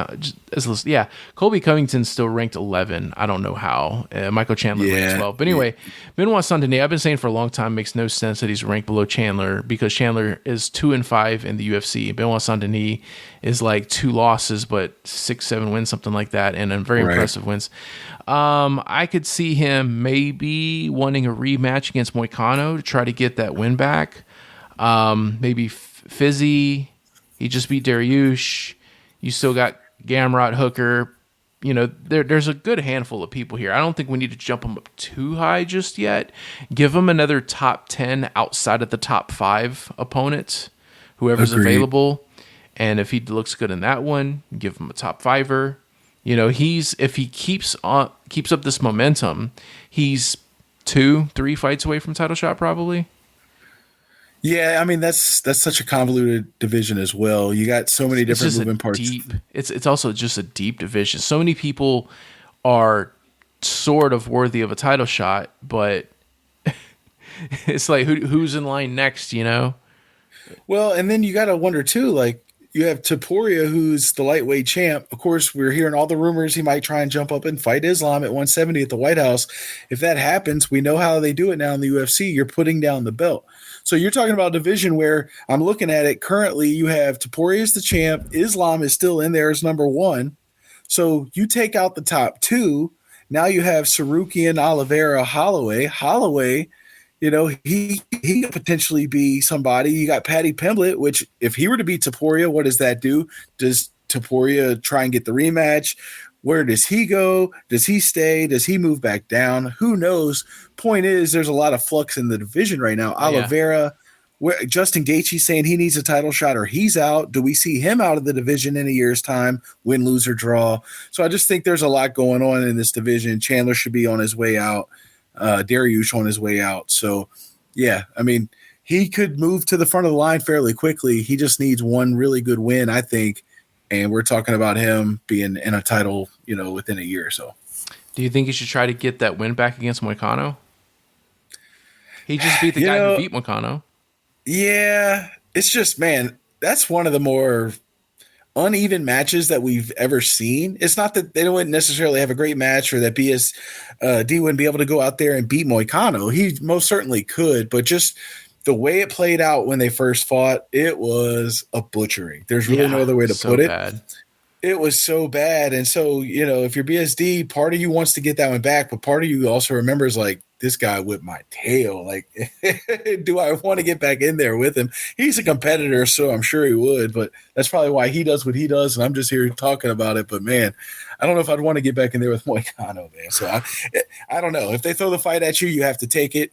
Colby Covington's still ranked 11. I don't know how. Michael Chandler ranked 12. But anyway, Benoit Saint Denis, I've been saying for a long time, makes no sense that he's ranked below Chandler because Chandler is 2-5 in the UFC. Benoit Saint Denis is like 2 losses, but 6-7 wins, something like that, and very impressive wins. I could see him maybe wanting a rematch against Moicano to try to get that win back. Maybe Fizzy. He just beat Dariush. You still got Gamrot, Hooker. There's a good handful of people here. I don't think we need to jump him up too high just yet. Give him another top 10 outside of the top 5 opponents, whoever's available. And if he looks good in that one, give him a top 5er. If he keeps up this momentum, he's 2-3 fights away from title shot probably. Yeah, I mean that's such a convoluted division as well. You got so many different moving parts. It's also just a deep division. So many people are sort of worthy of a title shot, but it's like who's in line next, Well, and then you got to wonder too, like you have Taporia, who's the lightweight champ. Of course, we're hearing all the rumors he might try and jump up and fight Islam at 170 at the White House. If that happens, we know how they do it now in the UFC. You're putting down the belt. So you're talking about a division where I'm looking at it currently. You have Taporia as the champ. Islam is still in there as number one. So you take out the top two. Now you have Sarukian, Oliveira, Holloway. Holloway, he could potentially be somebody. You got Paddy Pimblett, which if he were to beat Taporia, what does that do? Does Taporia try and get the rematch? Where does he go? Does he stay? Does he move back down? Who knows? Point is, there's a lot of flux in the division right now. Oliveira, Justin Gaethje saying he needs a title shot or he's out. Do we see him out of the division in a year's time? Win, lose, or draw? So I just think there's a lot going on in this division. Chandler should be on his way out. Dariush on his way out. So, yeah, I mean, he could move to the front of the line fairly quickly. He just needs one really good win, I think. And we're talking about him being in a title, within a year or so. Do you think he should try to get that win back against Moicano? He just beat the guy who beat Moicano. Yeah, it's just, man, that's one of the more uneven matches that we've ever seen. It's not that they don't necessarily have a great match or that BSD wouldn't be able to go out there and beat Moicano. He most certainly could, but just the way it played out when they first fought, it was a butchering. There's really no other way to put it. Bad. It was so bad. And so, if you're BSD, part of you wants to get that one back, but part of you also remembers, like, this guy whipped my tail. Like, do I want to get back in there with him? He's a competitor, so I'm sure he would, but that's probably why he does what he does, and I'm just here talking about it. But, man, I don't know if I'd want to get back in there with Moicano, man. So I don't know. If they throw the fight at you, you have to take it.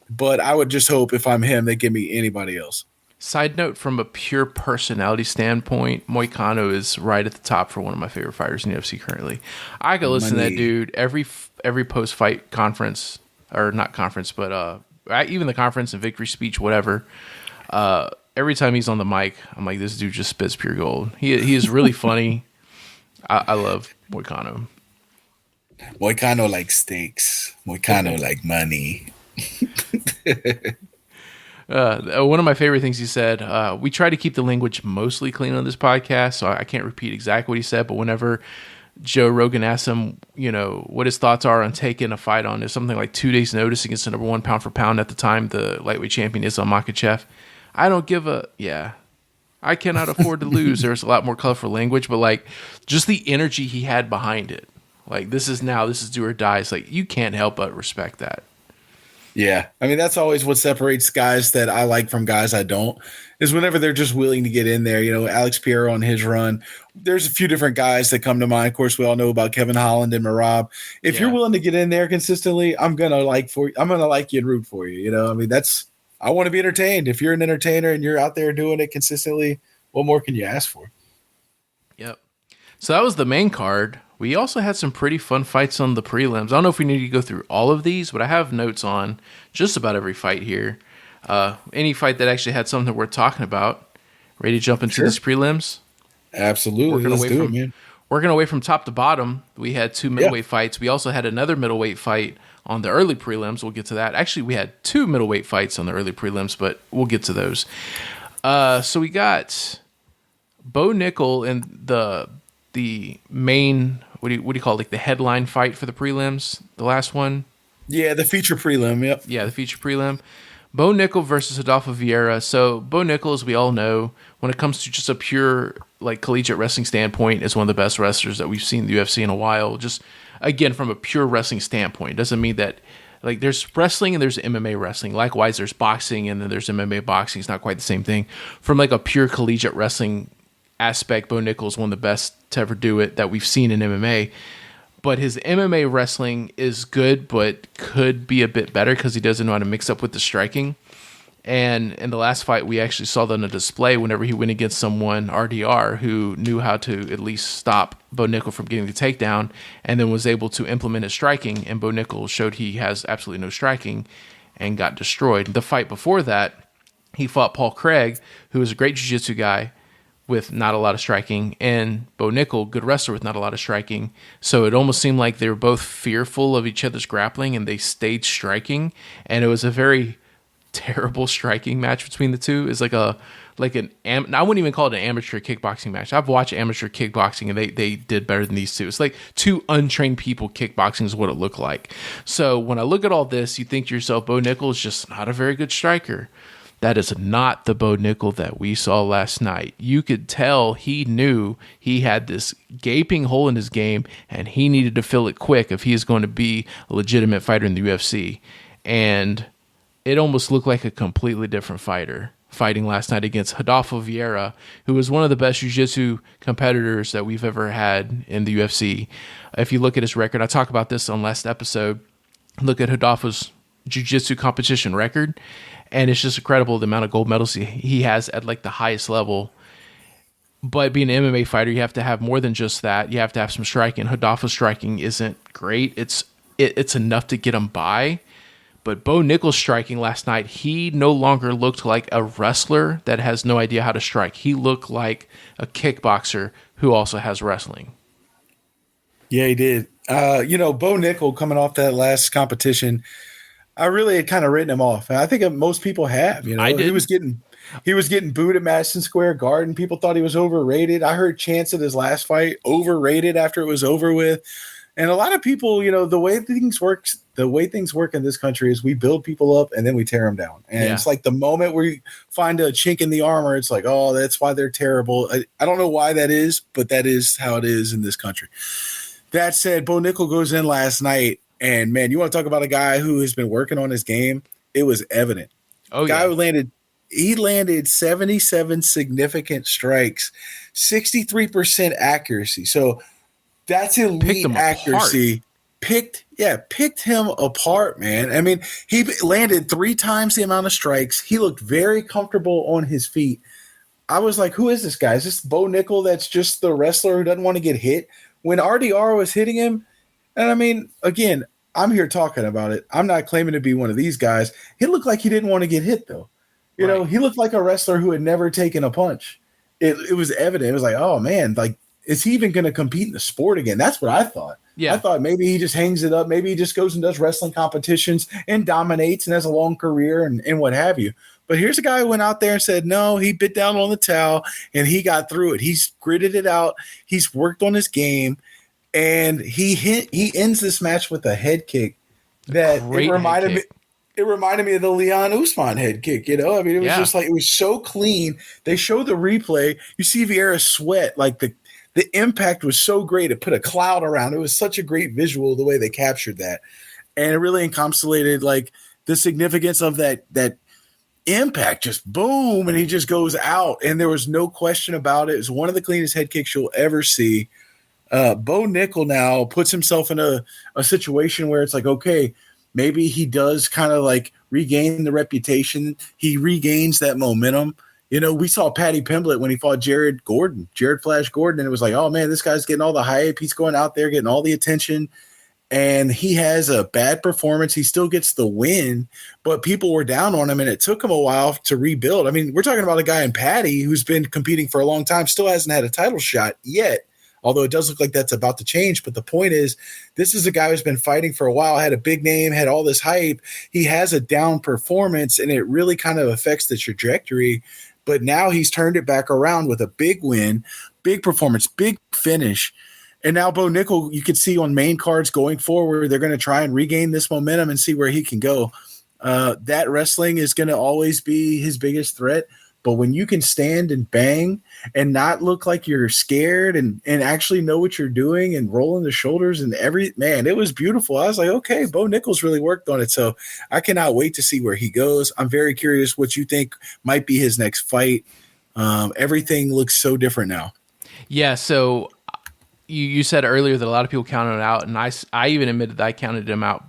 But I would just hope if I'm him, they give me anybody else. Side note, from a pure personality standpoint, Moicano is right at the top for one of my favorite fighters in the UFC currently. I could listen to that dude every post-fight conference, or not conference, but even the conference and victory speech, whatever. Every time he's on the mic, I'm like, this dude just spits pure gold. He is really funny. I love Moicano. Moicano like steaks. Moicano like money. One of my favorite things he said, we try to keep the language mostly clean on this podcast, so I can't repeat exactly what he said, but whenever Joe Rogan asked him, what his thoughts are on taking a fight on something like 2 days notice against the number one pound for pound at the time, the lightweight champion Islam Makhachev, I cannot afford to lose. There's a lot more colorful language, but like just the energy he had behind it. Like, this is do or die. It's like, you can't help but respect that. Yeah. I mean, that's always what separates guys that I like from guys I don't, is whenever they're just willing to get in there. Alex Pierro on his run. There's a few different guys that come to mind. Of course, we all know about Kevin Holland and Merab. If you're willing to get in there consistently, I'm gonna like you and root for you. I mean, I want to be entertained. If you're an entertainer and you're out there doing it consistently, what more can you ask for? Yep. So that was the main card. We also had some pretty fun fights on the prelims. I don't know if we need to go through all of these, but I have notes on just about every fight here. Any fight that actually had something worth talking about. Ready to jump into these prelims? Absolutely. Let's do it, man. Working away from top to bottom, we had two middleweight fights. We also had another middleweight fight on the early prelims. We'll get to that. Actually, we had two middleweight fights on the early prelims, but we'll get to those. So we got Bo Nickel in the main, what do you call it, like the headline fight for the prelims, the last one? Yeah, the feature prelim, yep. Yeah, the feature prelim. Bo Nickel versus Adolfo Vieira. So Bo Nickel, as we all know, when it comes to just a pure like collegiate wrestling standpoint, is one of the best wrestlers that we've seen in the UFC in a while. Just, again, from a pure wrestling standpoint. Doesn't mean that, like, there's wrestling and there's MMA wrestling. Likewise, there's boxing and then there's MMA boxing. It's not quite the same thing. From like a pure collegiate wrestling aspect, Bo Nickel is one of the best to ever do it that we've seen in MMA. But his MMA wrestling is good, but could be a bit better because he doesn't know how to mix up with the striking. And in the last fight, we actually saw that on a display whenever he went against someone, RDR, who knew how to at least stop Bo Nickel from getting the takedown and then was able to implement his striking. And Bo Nickel showed he has absolutely no striking and got destroyed. The fight before that, he fought Paul Craig, who is a great jiu-jitsu guy with not a lot of striking, and Bo Nickel, good wrestler with not a lot of striking. So it almost seemed like they were both fearful of each other's grappling, and they stayed striking. And it was a very terrible striking match between the two. It's like a I wouldn't even call it an amateur kickboxing match. I've watched amateur kickboxing and they did better than these two. It's like two untrained people kickboxing is what it looked like. So when I look at all this, you think to yourself, Bo Nickel is just not a very good striker. That is not the Bo Nickel that we saw last night. You could tell he knew he had this gaping hole in his game and he needed to fill it quick if he is going to be a legitimate fighter in the UFC. And it almost looked like a completely different fighter fighting last night against Rodolfo Vieira, who was one of the best jiu-jitsu competitors that we've ever had in the UFC. If you look at his record, I talked about this on last episode, look at Rodolfo's jiu-jitsu competition record, and it's just incredible the amount of gold medals he has at like the highest level. But being an MMA fighter, you have to have more than just that. You have to have some striking. Rodolfo's striking isn't great. It's enough to get him by. But Bo Nickel's striking last night, he no longer looked like a wrestler that has no idea how to strike. He looked like a kickboxer who also has wrestling. Yeah, he did. Bo Nickel coming off that last competition, I really had kind of written him off. And I think most people have. I did. He was getting booed at Madison Square Garden. People thought he was overrated. I heard chants at his last fight, overrated after it was over with. And a lot of people, the way things work in this country is we build people up and then we tear them down. And It's like the moment where you find a chink in the armor, it's like, oh, that's why they're terrible. I don't know why that is, but that is how it is in this country. That said, Bo Nickel goes in last night, and man, you want to talk about a guy who has been working on his game? It was evident. Oh, guy who landed 77 significant strikes, 63% accuracy. So that's elite accuracy. Picked him apart, man. I mean, he landed 3 times the amount of strikes. He looked very comfortable on his feet. I was like, who is this guy? Is this Bo Nickel that's just the wrestler who doesn't want to get hit? When RDR was hitting him, and I mean, again, I'm here talking about it. I'm not claiming to be one of these guys. He looked like he didn't want to get hit, though. You know, he looked like a wrestler who had never taken a punch. It was evident. It was like, oh, man, like, is he even going to compete in the sport again? That's what I thought. Yeah. I thought maybe he just hangs it up. Maybe he just goes and does wrestling competitions and dominates and has a long career and what have you. But here's a guy who went out there and said, no, he bit down on the towel and he got through it. He's gritted it out. He's worked on his game. And he ends this match with a head kick that it reminded me of the Leon Usman head kick. I mean, it was just like, it was so clean. They showed the replay. You see Vieira sweat, like the impact was so great. It put a cloud around. It was such a great visual the way they captured that. And it really encapsulated like the significance of that impact, just boom. And he just goes out. And there was no question about it. It was one of the cleanest head kicks you'll ever see. Bo Nickel now puts himself in a situation where it's like, okay, maybe he does kind of like regain the reputation. He regains that momentum. We saw Paddy Pimblett when he fought Jared Flash Gordon, and it was like, oh man, this guy's getting all the hype. He's going out there, getting all the attention, and he has a bad performance. He still gets the win, but people were down on him, and it took him a while to rebuild. I mean, we're talking about a guy in Paddy who's been competing for a long time, still hasn't had a title shot yet. Although it does look like that's about to change. But the point is, this is a guy who's been fighting for a while, had a big name, had all this hype. He has a down performance, and it really kind of affects the trajectory. But now he's turned it back around with a big win, big performance, big finish. And now Bo Nickel, you can see on main cards going forward, they're going to try and regain this momentum and see where he can go. That wrestling is going to always be his biggest threat. But when you can stand and bang and not look like you're scared and actually know what you're doing and rolling the shoulders and man, it was beautiful. I was like, okay, Bo Nickel's really worked on it. So I cannot wait to see where he goes. I'm very curious what you think might be his next fight. Everything looks so different now. Yeah. So you said earlier that a lot of people counted it out, and I even admitted that I counted him out.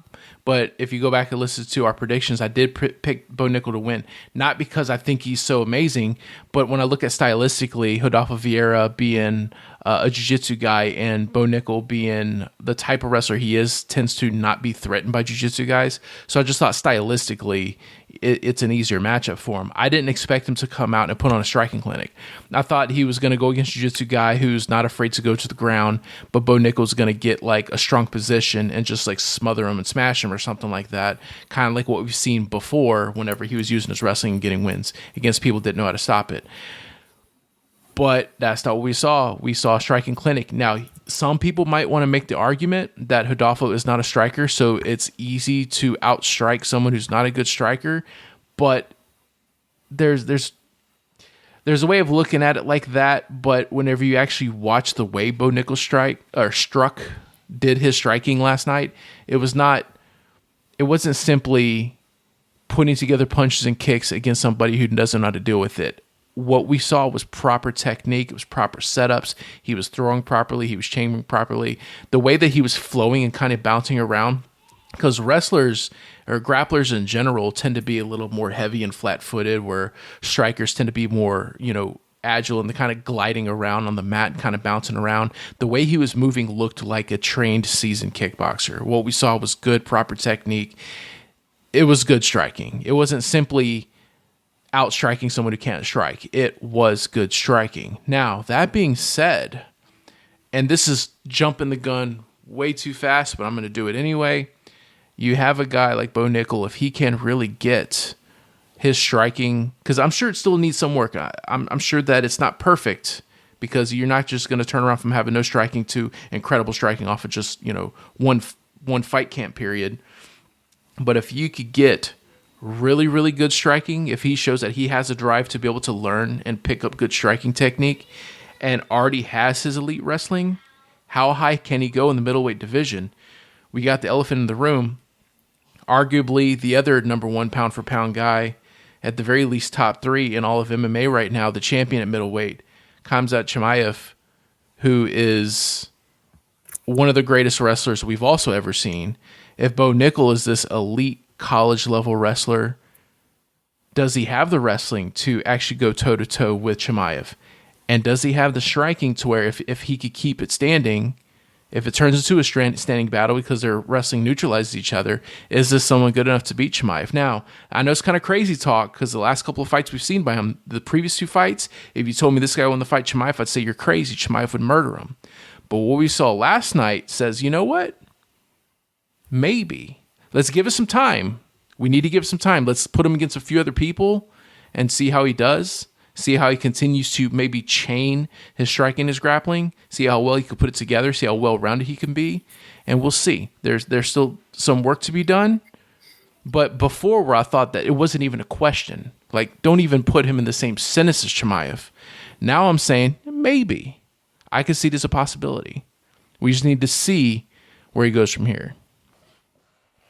But if you go back and listen to our predictions, I did pick Bo Nickel to win. Not because I think he's so amazing, but when I look at stylistically, Rodolfo Vieira being a jiu-jitsu guy and Bo Nickel being the type of wrestler he is, tends to not be threatened by jiu-jitsu guys. So I just thought stylistically it's an easier matchup for him. I didn't expect him to come out and put on a striking clinic. I thought he was going to go against a jiu-jitsu guy who's not afraid to go to the ground, but Bo Nickel's going to get like a strong position and just like smother him and smash him or something like that. Kind of like what we've seen before whenever he was using his wrestling and getting wins against people that didn't know how to stop it. But that's not what we saw. We saw a striking clinic. Now, some people might want to make the argument that Rodolfo is not a striker, so it's easy to outstrike someone who's not a good striker. But there's a way of looking at it like that. But whenever you actually watch the way Bo Nickel did his striking last night, it wasn't simply putting together punches and kicks against somebody who doesn't know how to deal with it. What we saw was proper technique. It was proper setups. He was throwing properly. He was chambering properly. The way that he was flowing and kind of bouncing around, because wrestlers or grapplers in general tend to be a little more heavy and flat-footed, where strikers tend to be more, agile and the kind of gliding around on the mat and kind of bouncing around. The way he was moving looked like a trained, seasoned kickboxer. What we saw was good, proper technique. It was good striking. It wasn't simply outstriking someone who can't strike. It was good striking. Now, that being said, and this is jumping the gun way too fast, but I'm going to do it anyway. You have a guy like Bo Nickel, if he can really get his striking, because I'm sure it still needs some work. I'm sure that it's not perfect, because you're not just going to turn around from having no striking to incredible striking off of just, one fight camp period. But if you could get really, really good striking, if he shows that he has a drive to be able to learn and pick up good striking technique and already has his elite wrestling, how high can he go in the middleweight division? We got the elephant in the room. Arguably the other number one pound for pound guy, at the very least top 3 in all of MMA right now, the champion at middleweight, Khamzat Chimaev, who is one of the greatest wrestlers we've also ever seen. If Bo Nickel is this elite college level wrestler, does he have the wrestling to actually go toe to toe with Chimaev? And does he have the striking to where if he could keep it standing, if it turns into a standing battle because their wrestling neutralizes each other, is this someone good enough to beat Chimaev? Now, I know it's kind of crazy talk because the last couple of fights we've seen by him, the previous 2 fights, if you told me this guy won the fight Chimaev, I'd say you're crazy. Chimaev would murder him. But what we saw last night says, you know what? Maybe. Let's give it some time. We need to give it some time. Let's put him against a few other people and see how he does. See how he continues to maybe chain his striking, his grappling. See how well he can put it together. See how well-rounded he can be. And we'll see. There's still some work to be done. But before, where I thought that it wasn't even a question. Like, don't even put him in the same sentence as Chimaev. Now I'm saying, maybe. I could see this as a possibility. We just need to see where he goes from here.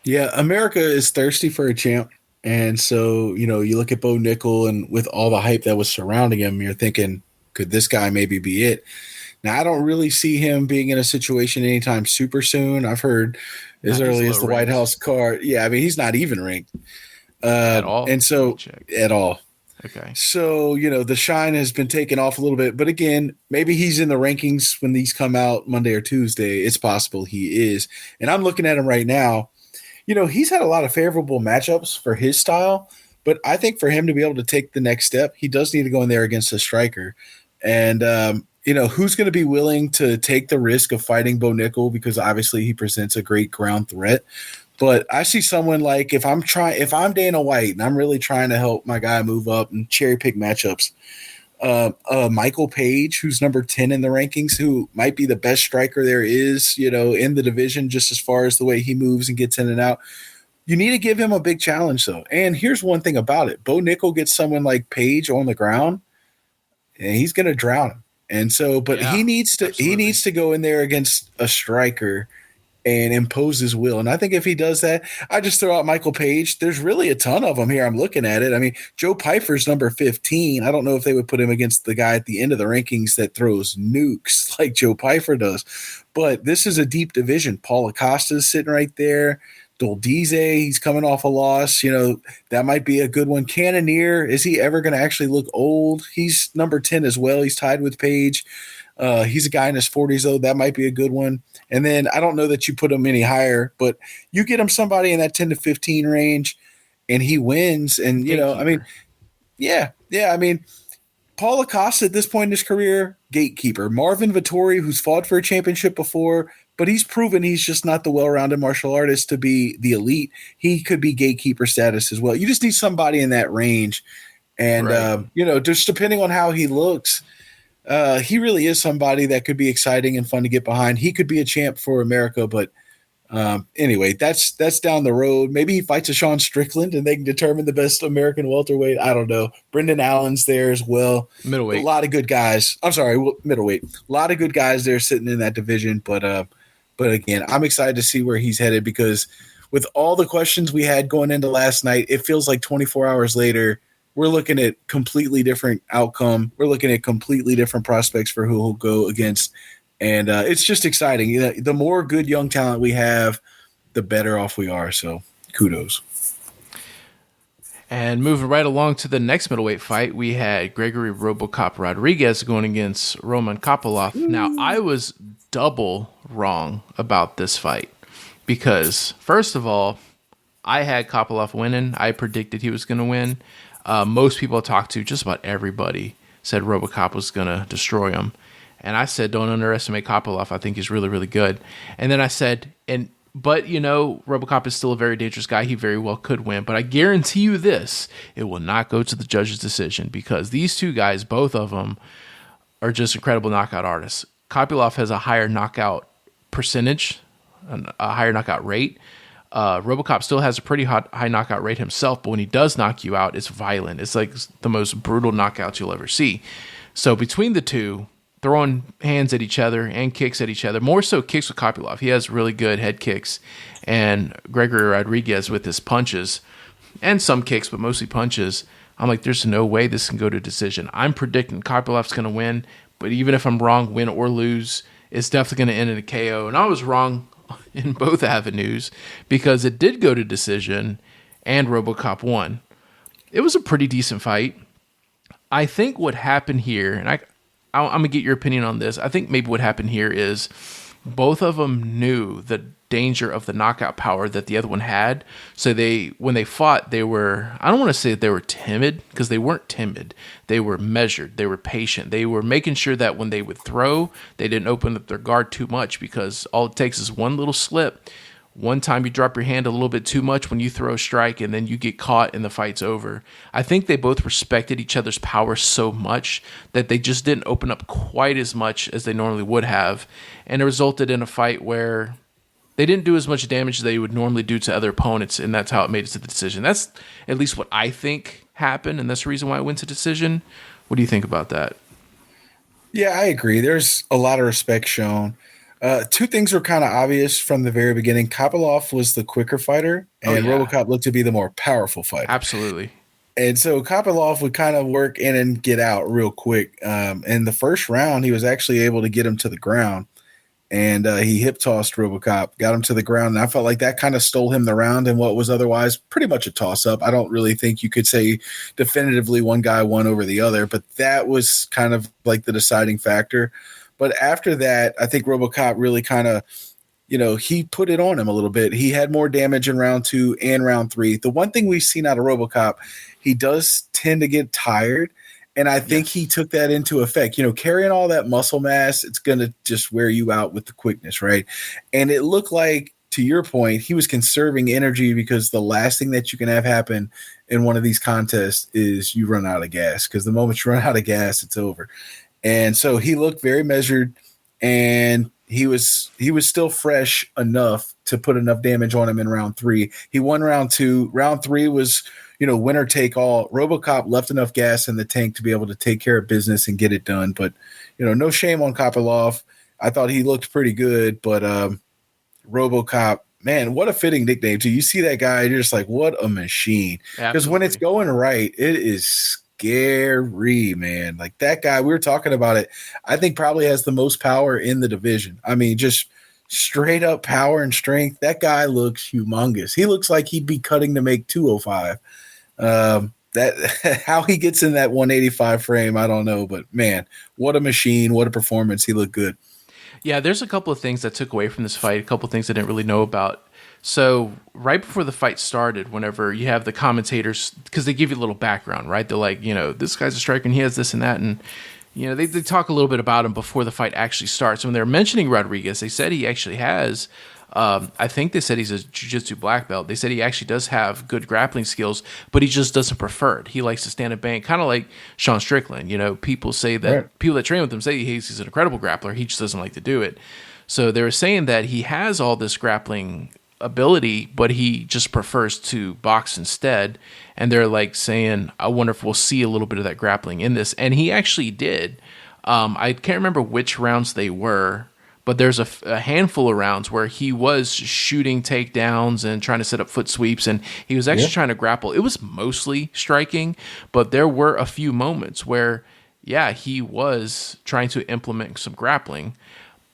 Yeah, America is thirsty for a champ. And so, you look at Bo Nickel, and with all the hype that was surrounding him, you're thinking, could this guy maybe be it? Now, I don't really see him being in a situation anytime super soon. I've heard as early as the White House card. Yeah, I mean, he's not even ranked. At all? And so, at all. Okay. So, the shine has been taken off a little bit. But again, maybe he's in the rankings when these come out Monday or Tuesday. It's possible he is. And I'm looking at him right now. He's had a lot of favorable matchups for his style, but I think for him to be able to take the next step, he does need to go in there against a striker. And, who's going to be willing to take the risk of fighting Bo Nickel, because obviously he presents a great ground threat. But I see someone like, if I'm Dana White and I'm really trying to help my guy move up and cherry pick matchups, Michael Page, who's number 10 in the rankings, who might be the best striker there is, in the division, just as far as the way he moves and gets in and out. You need to give him a big challenge, though. And here's one thing about it. Bo Nickel gets someone like Page on the ground, and he's going to drown him. And so, but he needs to go in there against a striker and impose his will. And I think if he does that, I just throw out Michael Page. There's really a ton of them here. I'm looking at it. I mean, Joe Pyfer's number 15. I don't know if they would put him against the guy at the end of the rankings that throws nukes like Joe Pyfer does. But this is a deep division. Paul Acosta's sitting right there. Doldize, he's coming off a loss. That might be a good one. Cannonier, is he ever going to actually look old? He's number 10 as well. He's tied with Page. He's a guy in his 40s, though. That might be a good one. And then I don't know that you put him any higher, but you get him somebody in that 10 to 15 range, and he wins. And, I mean, Paul Acosta at this point in his career, gatekeeper. Marvin Vettori, who's fought for a championship before, but he's proven he's just not the well-rounded martial artist to be the elite. He could be gatekeeper status as well. You just need somebody in that range. And Right. just depending on how he looks, he really is somebody that could be exciting and fun to get behind. He could be a champ for America, but anyway, that's down the road. Maybe he fights a Sean Strickland and they can determine the best American welterweight. I don't know. Brendan Allen's there as well. A Middleweight. lot of good guys. I'm sorry, middleweight. A lot of good guys there sitting in that division. But again, I'm excited to see where he's headed because with all the questions we had going into last night, it feels like 24 hours later, we're looking at completely different outcome. We're looking at completely different prospects for who he'll go against. And it's just exciting. The more good young talent we have, the better off we are. So kudos. And moving right along to the next middleweight fight, we had Gregory Robocop Rodriguez going against Roman Kopylov. Now, I was double wrong about this fight because, first of all, I had Kopylov winning. I predicted he was going to win. Most people I talked to, just about everybody, said Robocop was going to destroy him. And I said, don't underestimate Kopylov. I think he's really, really good. And then I said, but Robocop is still a very dangerous guy. He very well could win. But I guarantee you this, it will not go to the judge's decision because these two guys, both of them, are just incredible knockout artists. Kopylov has a higher knockout percentage, a higher knockout rate. Robocop still has a pretty high knockout rate himself, but when he does knock you out, it's violent. It's like the most brutal knockouts you'll ever see. So between the two, throwing hands at each other and kicks at each other, more so kicks with Kopylov. He has really good head kicks, and Gregory Rodriguez with his punches and some kicks, but mostly punches. I'm like, there's no way this can go to decision. I'm predicting Kopylov's going to win, but even if I'm wrong, win or lose, it's definitely going to end in a KO. And I was wrong in both avenues because it did go to decision and Robocop won. It was a pretty decent fight. I think what happened here, and I'm going to get your opinion on this. I think maybe what happened here is both of them knew the danger of the knockout power that the other one had. So when they fought, they were, I don't want to say that they were timid because they weren't timid. They were measured. They were patient. They were making sure that when they would throw, they didn't open up their guard too much because all it takes is one little slip. One time you drop your hand a little bit too much when you throw a strike and then you get caught and the fight's over. I think they both respected each other's power so much that they just didn't open up quite as much as they normally would have. And it resulted in a fight where they didn't do as much damage as they would normally do to other opponents, and that's how it made it to the decision. That's at least what I think happened, and that's the reason why it went to decision. What do you think about that? Yeah, I agree. There's a lot of respect shown. Two things were kind of obvious from the very beginning. Kopylov was the quicker fighter, and Robocop looked to be the more powerful fighter. Absolutely. And so Kopylov would kind of work in and get out real quick. In the first round, he was actually able to get him to the ground, and he hip tossed Robocop, got him to the ground. And I felt like that kind of stole him the round in what was otherwise pretty much a toss up. I don't really think you could say definitively one guy won over the other, but that was kind of like the deciding factor. But after that, I think Robocop really kind of, he put it on him a little bit. He had more damage in round 2 and round 3. The one thing we've seen out of Robocop, he does tend to get tired. And I think he took that into effect. Carrying all that muscle mass, it's going to just wear you out with the quickness, right? And it looked like, to your point, he was conserving energy because the last thing that you can have happen in one of these contests is you run out of gas. Because the moment you run out of gas, it's over. And so he looked very measured, and he was still fresh enough to put enough damage on him in round 3. He won round 2. Round 3 was, winner take all. Robocop left enough gas in the tank to be able to take care of business and get it done. But, no shame on Kopylov. I thought he looked pretty good, but Robocop, man, what a fitting nickname too. You see that guy, you're just like, what a machine. Because when it's going right, it is scary, man. Like that guy, we were talking about it, I think probably has the most power in the division. I mean, just straight up power and strength. That guy looks humongous. He looks like he'd be cutting to make 205. That how he gets in that 185 frame, I don't know, but man, what a machine, what a performance. He looked good. Yeah, there's a couple of things that took away from this fight, a couple of things I didn't really know about. So right before the fight started, whenever you have the commentators, because they give you a little background, right? They're like, this guy's a striker and he has this and that. And, they talk a little bit about him before the fight actually starts. When they're mentioning Rodriguez, they said he actually has I think they said he's a jiu-jitsu black belt. They said he actually does have good grappling skills, but he just doesn't prefer it. He likes to stand and bang, kind of like Sean Strickland. You know, people say that Right. people that train with him say he's an incredible grappler. He just doesn't like to do it. So they were saying that he has all this grappling ability, but he just prefers to box instead. And they're like saying, I wonder if we'll see a little bit of that grappling in this. And he actually did. I can't remember which rounds they were, but there's a handful of rounds where he was shooting takedowns and trying to set up foot sweeps, and he was actually trying to grapple. It was mostly striking, but there were a few moments where, yeah, he was trying to implement some grappling.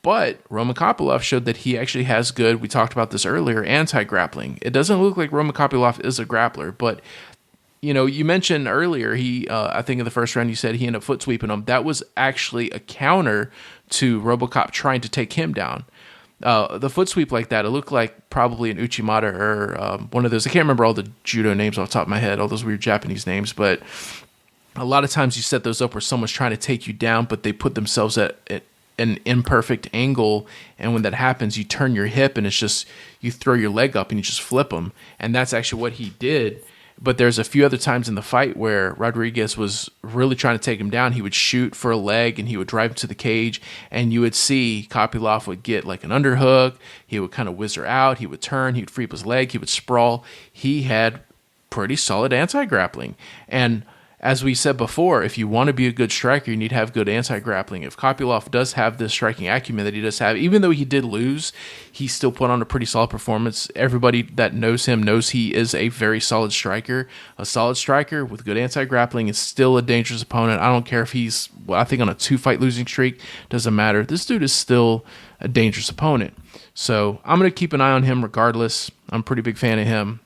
But Roman Kopylov showed that he actually has good, we talked about this earlier, anti-grappling. It doesn't look like Roman Kopylov is a grappler, but you know, you mentioned earlier, I think in the first round you said he ended up foot sweeping him. That was actually a counter to RoboCop trying to take him down. The foot sweep like that, it looked like probably an Uchimata or one of those. I can't remember all the judo names off the top of my head, all those weird Japanese names, but a lot of times you set those up where someone's trying to take you down, but they put themselves at an imperfect angle, and when that happens, you turn your hip, and it's just you throw your leg up and you just flip them, and that's actually what he did. But there's a few other times in the fight where Rodriguez was really trying to take him down. He would shoot for a leg and he would drive him to the cage, and you would see Kopylov would get like an underhook. He would kind of whizzer out. He would turn. He would free up his leg. He would sprawl. He had pretty solid anti-grappling. And as we said before, if you want to be a good striker, you need to have good anti-grappling. If Kopylov does have this striking acumen that he does have, even though he did lose, he still put on a pretty solid performance. Everybody that knows him knows he is a very solid striker. A solid striker with good anti-grappling is still a dangerous opponent. I don't care if he's, I think on a 2-fight losing streak, doesn't matter. This dude is still a dangerous opponent. So I'm going to keep an eye on him regardless. I'm a pretty big fan of him.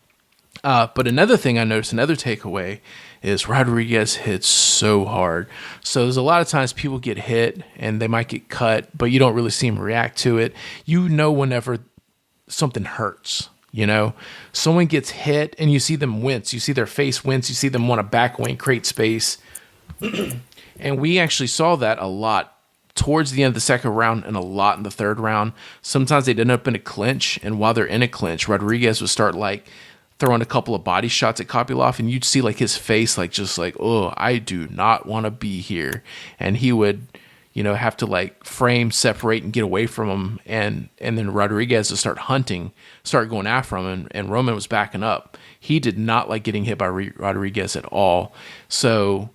But another thing I noticed, another takeaway, is Rodriguez hits so hard. So there's a lot of times people get hit and they might get cut, but you don't really see them react to it. You know whenever something hurts, you know? Someone gets hit and you see them wince. You see their face wince. You see them want to back away and create space. And we actually saw that a lot towards the end of the second round and a lot in the third round. Sometimes they'd end up in a clinch, and while they're in a clinch, Rodriguez would start like throwing a couple of body shots at Kopylov, and you'd see like his face like just like, oh, I do not want to be here. And he would, you know, have to like frame, separate, and get away from him. And then Rodriguez would start hunting, start going after him, and Roman was backing up. He did not like getting hit by Rodriguez at all. So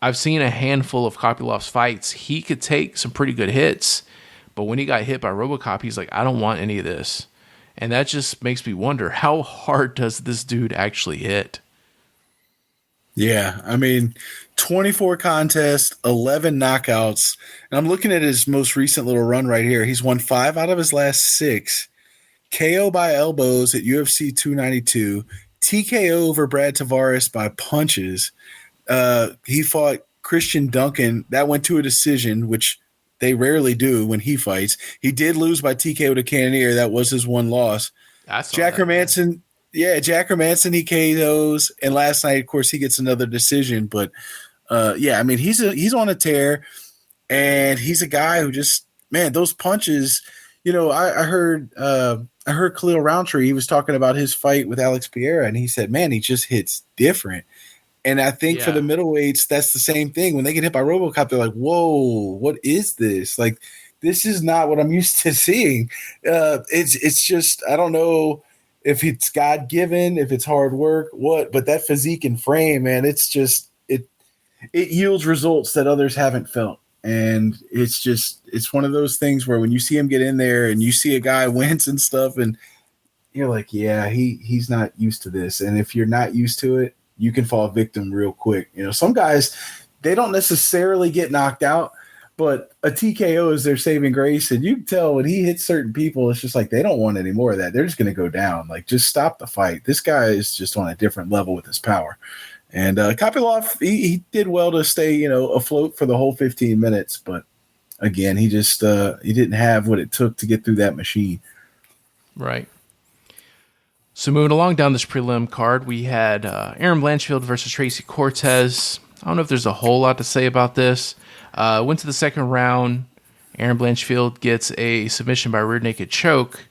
I've seen a handful of Kopylov's fights. He could take some pretty good hits, but when he got hit by RoboCop, he's like, I don't want any of this. And that just makes me wonder, how hard does this dude actually hit? Yeah, I mean, 24 contests, 11 knockouts. And I'm looking at his most recent little run right here. He's won 5 out of his last 6. KO by elbows at UFC 292. TKO over Brad Tavares by punches. He fought Christian Duncan. That went to a decision, which they rarely do when he fights. He did lose by TKO to Cannonier. That was his one loss. Jack Hermanson, Jack Hermanson, he KOs. And last night, of course, he gets another decision. But, I mean, he's on a tear. And he's a guy who just, man, those punches, you know, I heard Khalil Roundtree, he was talking about his fight with Alex Pereira, and he said, man, he just hits different. And I think for the middleweights, that's the same thing. When they get hit by RoboCop, they're like, whoa, what is this? Like, this is not what I'm used to seeing. It's just, I don't know if it's God-given, if it's hard work, but that physique and frame, man, it's just, it yields results that others haven't felt. And it's one of those things where when you see him get in there and you see a guy wince and stuff, and you're like, yeah, he's not used to this. And if you're not used to it, you can fall victim real quick. You know, some guys, they don't necessarily get knocked out, but a TKO is their saving grace. And you can tell when he hits certain people, it's just like they don't want any more of that. They're just going to go down. Like, just stop the fight. This guy is just on a different level with his power. And Kopylov, he did well to stay, you know, afloat for the whole 15 minutes. But again, he just he didn't have what it took to get through that machine. Right. So moving along down this prelim card, we had Aaron Blanchfield versus Tracy Cortez. I don't know if there's a whole lot to say about this. Went to the second round. Aaron Blanchfield gets a submission by rear naked choke.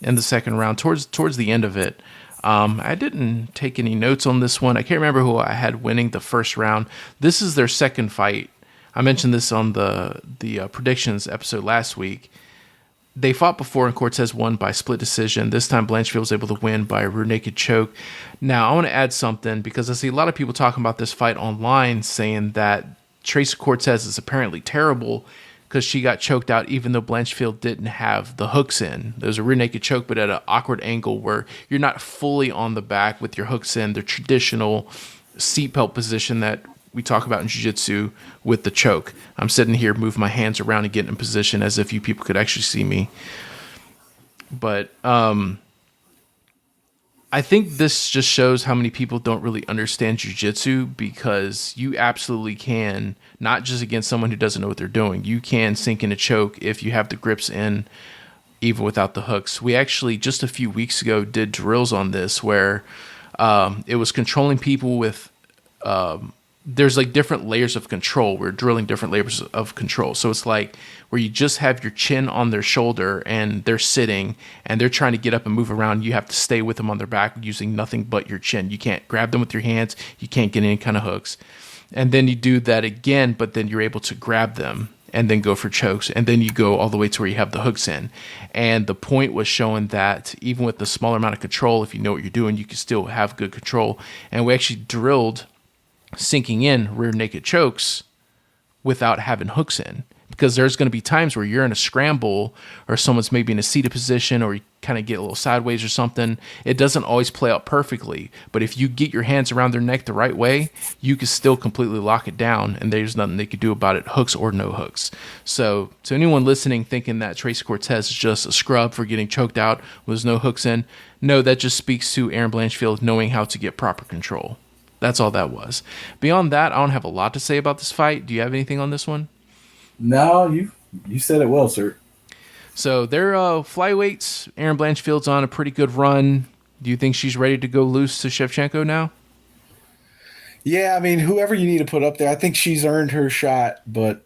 in the second round, towards the end of it. I didn't take any notes on this one. I can't remember who I had winning the first round. This is their second fight. I mentioned this on the predictions episode last week. They fought before and Cortez won by split decision. This time Blanchfield was able to win by a rear naked choke. Now I want to add something because I see a lot of people talking about this fight online saying that Tracy Cortez is apparently terrible because she got choked out even though Blanchfield didn't have the hooks in. There was a rear naked choke but at an awkward angle where you're not fully on the back with your hooks in, the traditional seatbelt position that we talk about in jiu-jitsu with the choke. I'm sitting here, move my hands around and get in position as if you people could actually see me. But I think this just shows how many people don't really understand jiu-jitsu because you absolutely can, not just against someone who doesn't know what they're doing, you can sink in a choke if you have the grips in, even without the hooks. We actually, just a few weeks ago, did drills on this where it was controlling people with... there's like different layers of control. We're drilling different layers of control. So it's like where you just have your chin on their shoulder and they're sitting and they're trying to get up and move around. You have to stay with them on their back using nothing but your chin. You can't grab them with your hands. You can't get any kind of hooks. And then you do that again, but then you're able to grab them and then go for chokes. And then you go all the way to where you have the hooks in. And the point was showing that even with the smaller amount of control, if you know what you're doing, you can still have good control. And we actually drilled sinking in rear naked chokes without having hooks in, because there's going to be times where you're in a scramble or someone's maybe in a seated position or you kind of get a little sideways or something. It doesn't always play out perfectly, but if you get your hands around their neck the right way, you can still completely lock it down and there's nothing they could do about it, hooks or no hooks. So to anyone listening thinking that Tracy Cortez is just a scrub for getting choked out with no hooks in, no, that just speaks to Aaron Blanchfield knowing how to get proper control. That's all that was. Beyond that, I don't have a lot to say about this fight. Do you have anything on this one? No, you said it well, sir. So they're flyweights. Aaron Blanchfield's on a pretty good run. Do you think she's ready to go loose to Shevchenko now? Yeah, I mean, whoever you need to put up there, I think she's earned her shot. But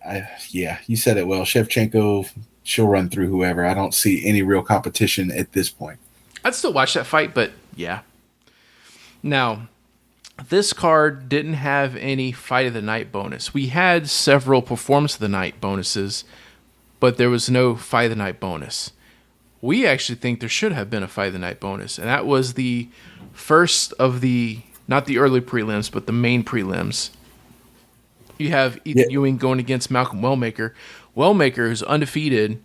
yeah, you said it well. Shevchenko, she'll run through whoever. I don't see any real competition at this point. I'd still watch that fight, but yeah. Now, this card didn't have any fight of the night bonus. We had several performance of the night bonuses, but there was no fight of the night bonus. We actually think there should have been a fight of the night bonus, and that was the first of the, not the early prelims, but the main prelims. You have Ethan Ewing going against Malcolm Wellmaker. Wellmaker is undefeated,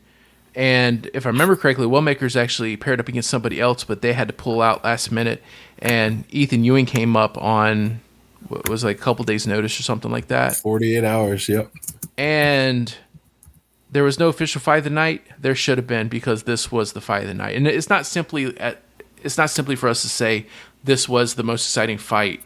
and if I remember correctly, Wellmaker's actually paired up against somebody else, but they had to pull out last minute. And Ethan Ewing came up on what was like a couple days' notice or something like that. 48 hours, yep. And there was no official fight of the night. There should have been, because this was the fight of the night. And it's not simply for us to say this was the most exciting fight,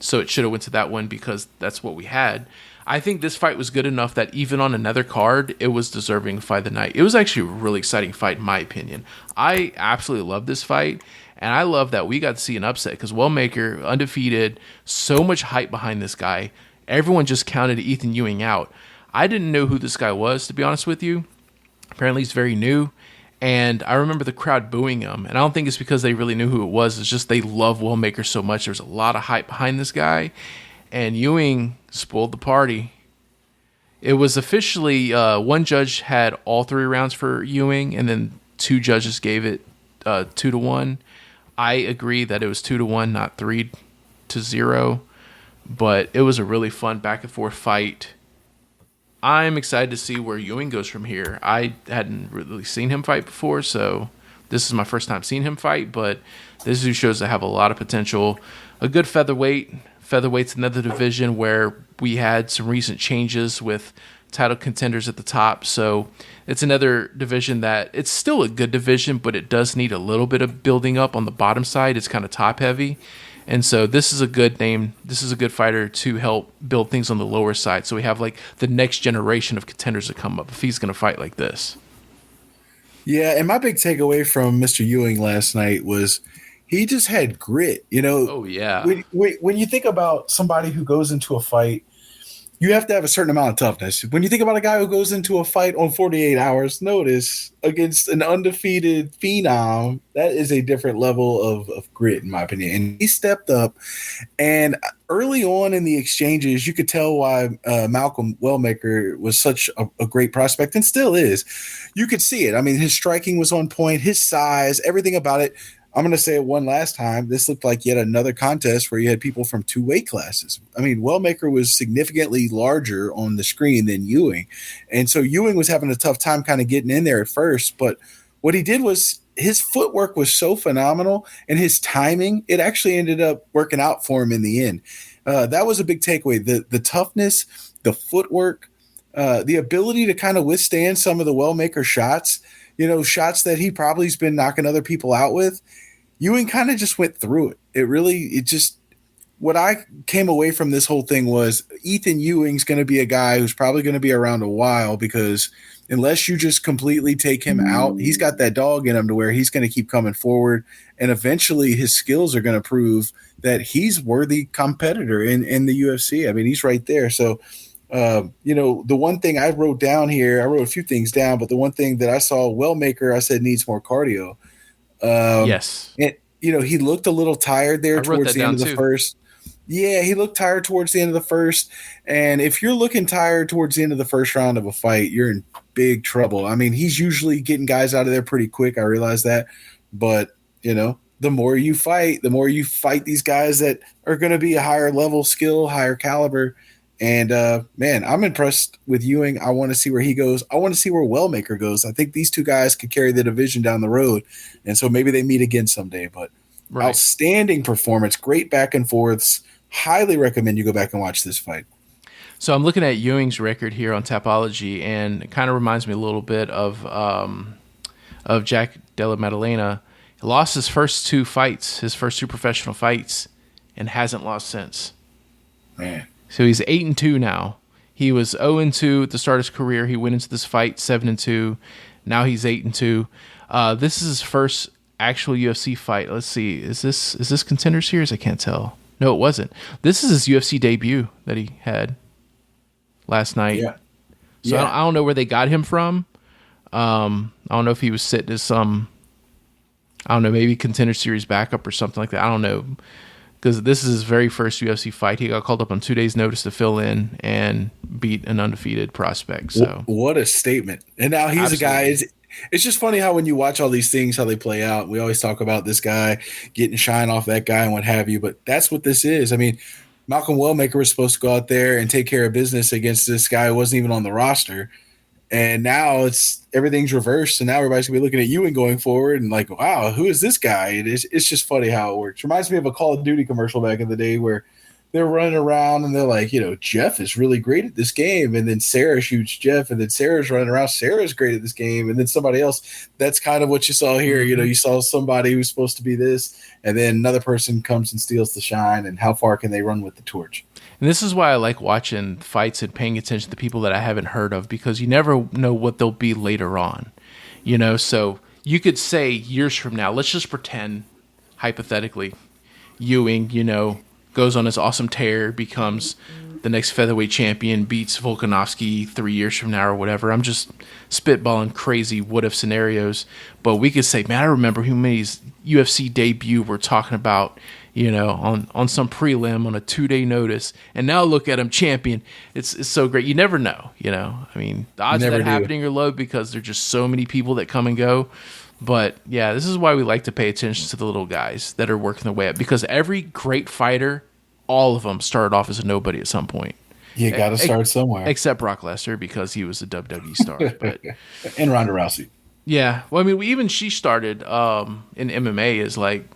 so it should have went to that one because that's what we had. I think this fight was good enough that even on another card, it was deserving fight of the night. It was actually a really exciting fight, in my opinion. I absolutely love this fight, and I love that we got to see an upset because Wellmaker, undefeated, so much hype behind this guy. Everyone just counted Ethan Ewing out. I didn't know who this guy was, to be honest with you. Apparently he's very new, and I remember the crowd booing him, and I don't think it's because they really knew who it was. It's just they love Wellmaker so much. There's a lot of hype behind this guy. And Ewing spoiled the party. It was officially one judge had all three rounds for Ewing, and then two judges gave it 2-1. I agree that it was 2-1, not 3-0. But it was a really fun back and forth fight. I'm excited to see where Ewing goes from here. I hadn't really seen him fight before, so this is my first time seeing him fight. But this dude shows to have a lot of potential. A good featherweight. Featherweight's another division where we had some recent changes with title contenders at the top. So it's another division that it's still a good division, but it does need a little bit of building up on the bottom side. It's kind of top heavy. And so this is a good name. This is a good fighter to help build things on the lower side. So we have like the next generation of contenders that come up if he's going to fight like this. Yeah, and my big takeaway from Mr. Ewing last night was he just had grit, you know. Oh, yeah. When you think about somebody who goes into a fight You have to have a certain amount of toughness. When you think about a guy who goes into a fight on 48 hours notice against an undefeated phenom, that is a different level of grit, in my opinion. And he stepped up. And early on in the exchanges, you could tell why Malcolm Wellmaker was such a great prospect and still is. You could see it. I mean, his striking was on point, his size, everything about it. I'm going to say it one last time. This looked like yet another contest where you had people from two weight classes. I mean, Wellmaker was significantly larger on the screen than Ewing. And so Ewing was having a tough time kind of getting in there at first. But what he did was his footwork was so phenomenal and his timing, it actually ended up working out for him in the end. That was a big takeaway. The toughness, the footwork, the ability to kind of withstand some of the Wellmaker shots, shots that he probably has been knocking other people out with. Ewing kind of just went through it. What I came away from this whole thing was Ethan Ewing's going to be a guy who's probably going to be around a while, because unless you just completely take him out, he's got that dog in him to where he's going to keep coming forward. And eventually his skills are going to prove that he's worthy competitor in the UFC. I mean, he's right there. So, the one thing I wrote down here, I wrote a few things down, but the one thing that I saw, Wellmaker, I said needs more cardio. Yes. And, he looked a little tired there towards the end of the first. Yeah, he looked tired towards the end of the first. And if you're looking tired towards the end of the first round of a fight, you're in big trouble. I mean, he's usually getting guys out of there pretty quick. I realize that. But, the more you fight these guys that are going to be a higher level skill, higher caliber. And, man, I'm impressed with Ewing. I want to see where he goes. I want to see where Wellmaker goes. I think these two guys could carry the division down the road. And so maybe they meet again someday. But Outstanding performance, great back and forths. Highly recommend you go back and watch this fight. So I'm looking at Ewing's record here on Tapology, and it kind of reminds me a little bit of Jack Della Maddalena. He lost his first two professional fights, and hasn't lost since. Man. So he's 8-2 now. He was 0-2 at the start of his career. He went into this fight 7-2. Now he's 8-2. This is his first actual UFC fight. Let's see. Is this Contender Series? I can't tell. No, it wasn't. This is his UFC debut that he had last night. Yeah. So I don't know where they got him from. I don't know if he was sitting as some, I don't know, maybe Contender Series backup or something like that. I don't know. Because this is his very first UFC fight. He got called up on 2 days' notice to fill in and beat an undefeated prospect. So what a statement. And now he's a guy. It's just funny how when you watch all these things, how they play out. We always talk about this guy getting shine off that guy and what have you. But that's what this is. I mean, Malcolm Wellmaker was supposed to go out there and take care of business against this guy who wasn't even on the roster. And now everything's reversed. And now everybody's going to be looking at you and going forward and like, wow, who is this guy? It's just funny how it works. Reminds me of a Call of Duty commercial back in the day where they're running around and they're like, Jeff is really great at this game. And then Sarah shoots Jeff, and then Sarah's running around. Sarah's great at this game. And then somebody else. That's kind of what you saw here. You saw somebody who's supposed to be this, and then another person comes and steals the shine. And how far can they run with the torch? And this is why I like watching fights and paying attention to people that I haven't heard of, because you never know what they'll be later on. So you could say years from now, let's just pretend, hypothetically, Ewing, goes on his awesome tear, becomes the next featherweight champion, beats Volkanovski 3 years from now or whatever. I'm just spitballing crazy what-if scenarios. But we could say, man, I remember how many UFC debut we're talking about, on some prelim on a 2-day notice. And now look at him, champion. It's so great. You never know, I mean, the odds of that happening are low because there's just so many people that come and go. But, yeah, this is why we like to pay attention to the little guys that are working their way up. Because every great fighter, all of them started off as a nobody at some point. You got to start somewhere. Except Brock Lesnar, because he was a WWE star. But and Ronda Rousey. Yeah. Well, I mean, she started in MMA as like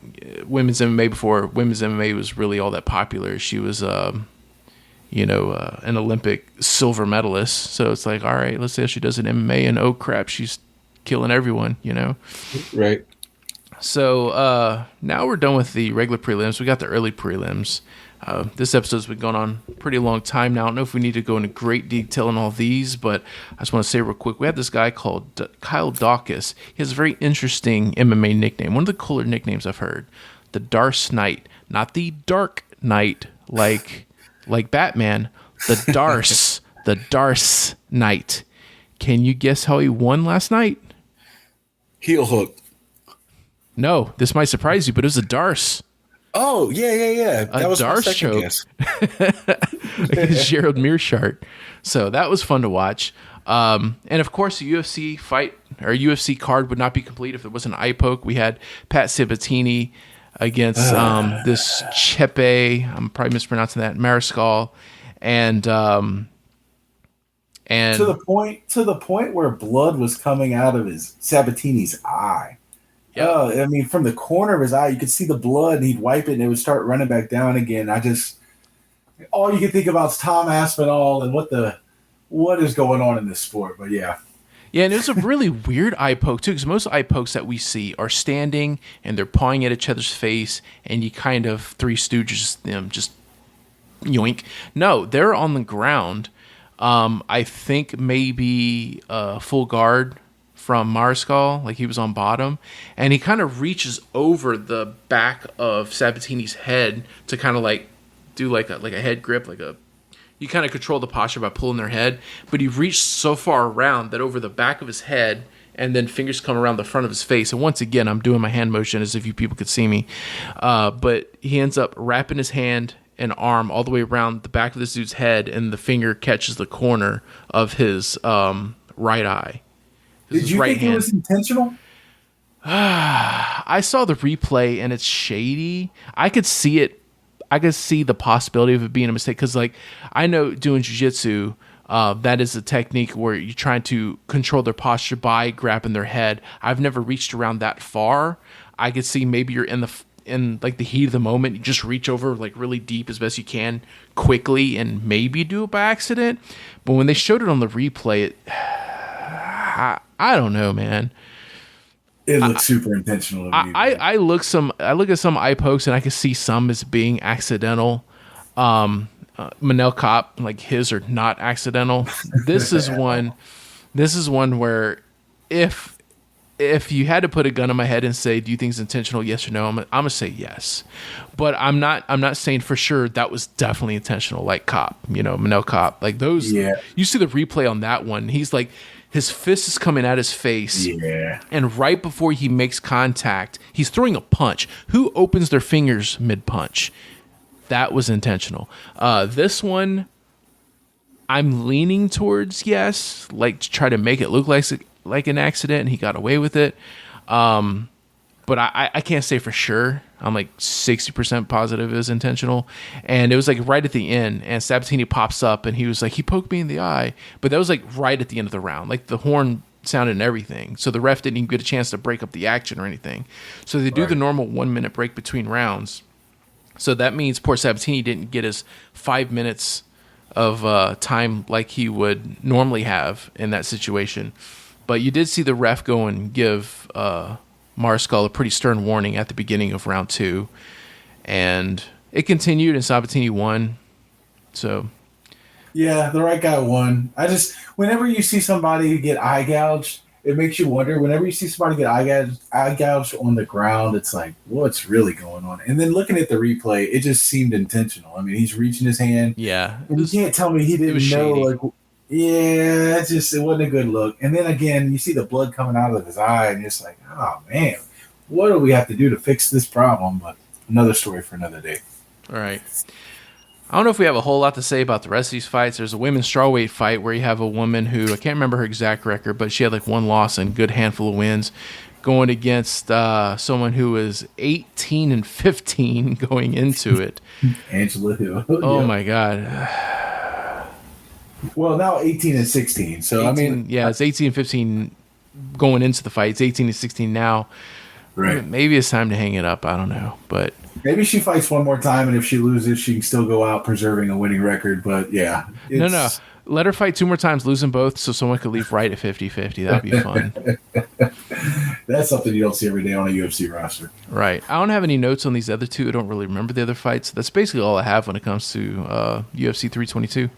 women's MMA before women's MMA was really all that popular. She was, an Olympic silver medalist. So it's like, all right, let's say she does an MMA, and oh crap, she's killing everyone, Right. So now we're done with the regular prelims. We got the early prelims. This episode's been going on a pretty long time now. I don't know if we need to go into great detail on all these, but I just want to say real quick, we have this guy called Kyle Dawkins. He has a very interesting MMA nickname, one of the cooler nicknames I've heard, the Dark Knight. Not the Dark Knight like Batman, The Darce Knight. Can you guess how he won last night? Heel hook. No, this might surprise you, but it was a Darce. Oh, yeah. That was my Darce second choke. guess. Against Gerald Mearshart. So that was fun to watch. And of course, the UFC fight or UFC card would not be complete if it wasn't an eye poke. We had Pat Sabatini against this Chepe. I'm probably mispronouncing that. Mariscal, and to the point where blood was coming out of his Sabatini's eye. Yep. I mean, from the corner of his eye, you could see the blood, and he'd wipe it, and it would start running back down again. All you can think about is Tom Aspinall and what is going on in this sport. But yeah. Yeah, and it was a really weird eye poke, too, because most eye pokes that we see are standing, and they're pawing at each other's face, and you kind of Three Stooges them, just yoink. No, they're on the ground. I think maybe full guard from Mariscal, like he was on bottom, and he kind of reaches over the back of Sabatini's head to kind of like do like a head grip, you kind of control the posture by pulling their head, but he reached so far around that over the back of his head, and then fingers come around the front of his face. And once again, I'm doing my hand motion as if you people could see me, but he ends up wrapping his hand and arm all the way around the back of this dude's head, and the finger catches the corner of his right eye. Did you think it was intentional? I saw the replay, and it's shady. I could see it. I could see the possibility of it being a mistake because, like, I know doing jiu-jitsu, that is a technique where you're trying to control their posture by grabbing their head. I've never reached around that far. I could see maybe you're in the heat of the moment, you just reach over like really deep as best you can quickly and maybe do it by accident. But when they showed it on the replay, I don't know, man. It looks super intentional to me. I look at some eye pokes and I can see some as being accidental. Manel Kopp, like his are not accidental. This is one where if you had to put a gun on my head and say, do you think it's intentional? Yes or no? I'm gonna say yes. But I'm not saying for sure that was definitely intentional, like Kopp, Manel Kopp. Like those, you see the replay on that one. He's like, his fist is coming at his face. Yeah. And right before he makes contact, he's throwing a punch. Who opens their fingers mid-punch? That was intentional. This one, I'm leaning towards yes, like to try to make it look like an accident, and he got away with it. But I can't say for sure. I'm like 60% positive it was intentional. And it was like right at the end, and Sabatini pops up, and he was like, he poked me in the eye. But that was like right at the end of the round. Like the horn sounded and everything. So the ref didn't even get a chance to break up the action or anything. So they do the normal 1 minute break between rounds. So that means poor Sabatini didn't get his 5 minutes of time like he would normally have in that situation. But you did see the ref go and give Mariscal a pretty stern warning at the beginning of round 2. And it continued, and Sabatini won. So, yeah, the right guy won. Whenever you see somebody get eye gouged, it makes you wonder. Whenever you see somebody get eye gouged on the ground, it's like, what's really going on? And then looking at the replay, it just seemed intentional. I mean, he's reaching his hand. Yeah. And you can't tell me he didn't know. Like, yeah, it wasn't a good look. And then again, you see the blood coming out of his eye, and it's like, oh man, what do we have to do to fix this problem? But another story for another day. All right. I don't know if we have a whole lot to say about the rest of these fights. There's a women's strawweight fight where you have a woman who, I can't remember her exact record, but she had like one loss and a good handful of wins, going against someone who was 18-15 going into it. Angela Hill. Oh my God. Well, now 18-16. So 18, I mean, yeah, it's 18-15 going into the fight. It's 18-16 now. Right. Maybe it's time to hang it up. I don't know, but maybe she fights one more time, and if she loses, she can still go out preserving a winning record. But yeah, no. Let her fight 2 more times, lose them both, so someone could leave right at 50-50. That'd be fun. That's something you don't see every day on a UFC roster. Right. I don't have any notes on these other two. I don't really remember the other fights. That's basically all I have when it comes to UFC 322.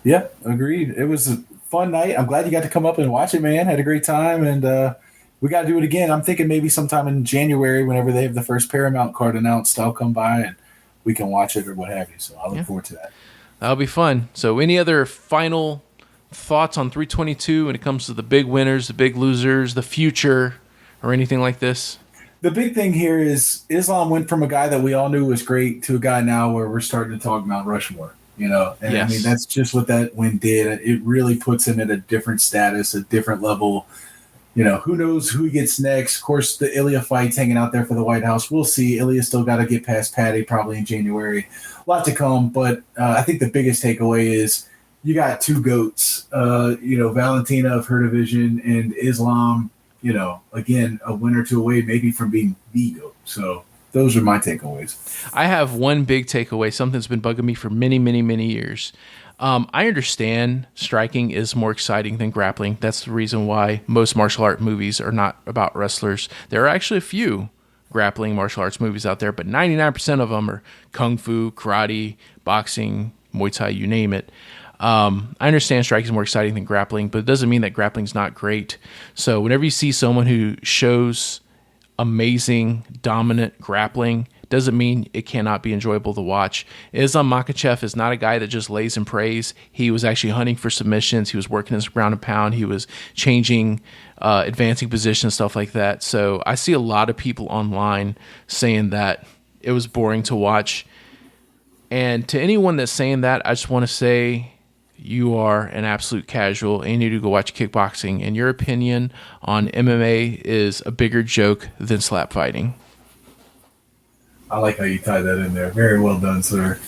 Yeah, agreed. It was a fun night. I'm glad you got to come up and watch it, man. Had a great time, and we got to do it again. I'm thinking maybe sometime in January, whenever they have the first Paramount card announced, I'll come by and we can watch it or what have you. So I look forward to that. That'll be fun. So, any other final thoughts on 322 when it comes to the big winners, the big losers, the future, or anything like this? The big thing here is Islam went from a guy that we all knew was great to a guy now where we're starting to talk Mount Rushmore, you know? And Yes. I mean, that's just what that win did. It really puts him at a different status, a different level. You know, who knows who he gets next? Of course, the Ilya fight's hanging out there for the White House. We'll see. Ilya still got to get past Patty probably in January. A lot to come, but I think the biggest takeaway is you got two GOATs, Valentina of her division and Islam, again, a win or two away maybe from being the GOAT. So those are my takeaways. I have one big takeaway, something that's been bugging me for many, many, many years. I understand striking is more exciting than grappling. That's the reason why most martial art movies are not about wrestlers. There are actually a few grappling martial arts movies out there, but 99% of them are kung fu, karate, boxing, Muay Thai, you name it. I understand striking is more exciting than grappling, but it doesn't mean that grappling is not great. So whenever you see someone who shows amazing, dominant grappling, doesn't mean it cannot be enjoyable to watch. Islam Makhachev is not a guy that just lays and prays. He was actually hunting for submissions. He was working his ground and pound. He was changing, advancing positions, stuff like that. So I see a lot of people online saying that it was boring to watch. And to anyone that's saying that, I just want to say you are an absolute casual and you need to go watch kickboxing. And your opinion on MMA is a bigger joke than slap fighting. I like how you tie that in there. Very well done, sir.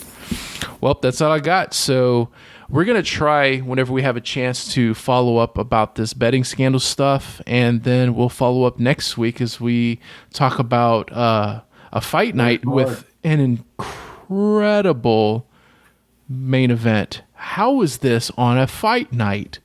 Well, that's all I got. So we're going to try whenever we have a chance to follow up about this betting scandal stuff. And then we'll follow up next week as we talk about a fight night with an incredible main event. How is this on a fight night?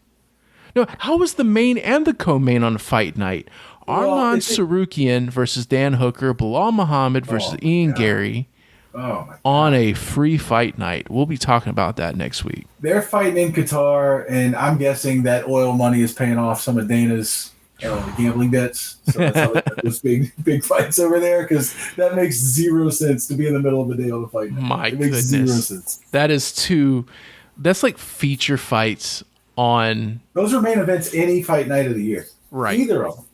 No, how is the main and the co-main on a fight night? Arman Sarukian versus Dan Hooker, Bilal Muhammad versus Ian Gary on a free fight night. We'll be talking about that next week. They're fighting in Qatar, and I'm guessing that oil money is paying off some of Dana's gambling debts. So that's how they have those big fights over there, because that makes zero sense to be in the middle of the day on a fight night. My it makes goodness. 0 sense. That's like feature fights on... Those are main events any fight night of the year. Right. Either of them.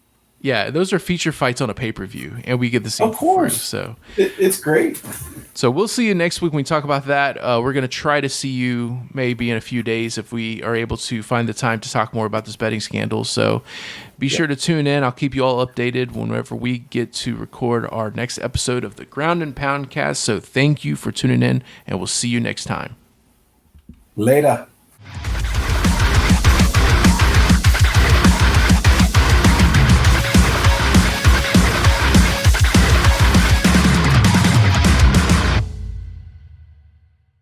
Yeah, those are feature fights on a pay-per-view, and we get to see them. Of course. Free, so it's great. So we'll see you next week when we talk about that. We're going to try to see you maybe in a few days if we are able to find the time to talk more about this betting scandal. So be sure to tune in. I'll keep you all updated whenever we get to record our next episode of the Ground and Pound Cast. So thank you for tuning in, and we'll see you next time. Later.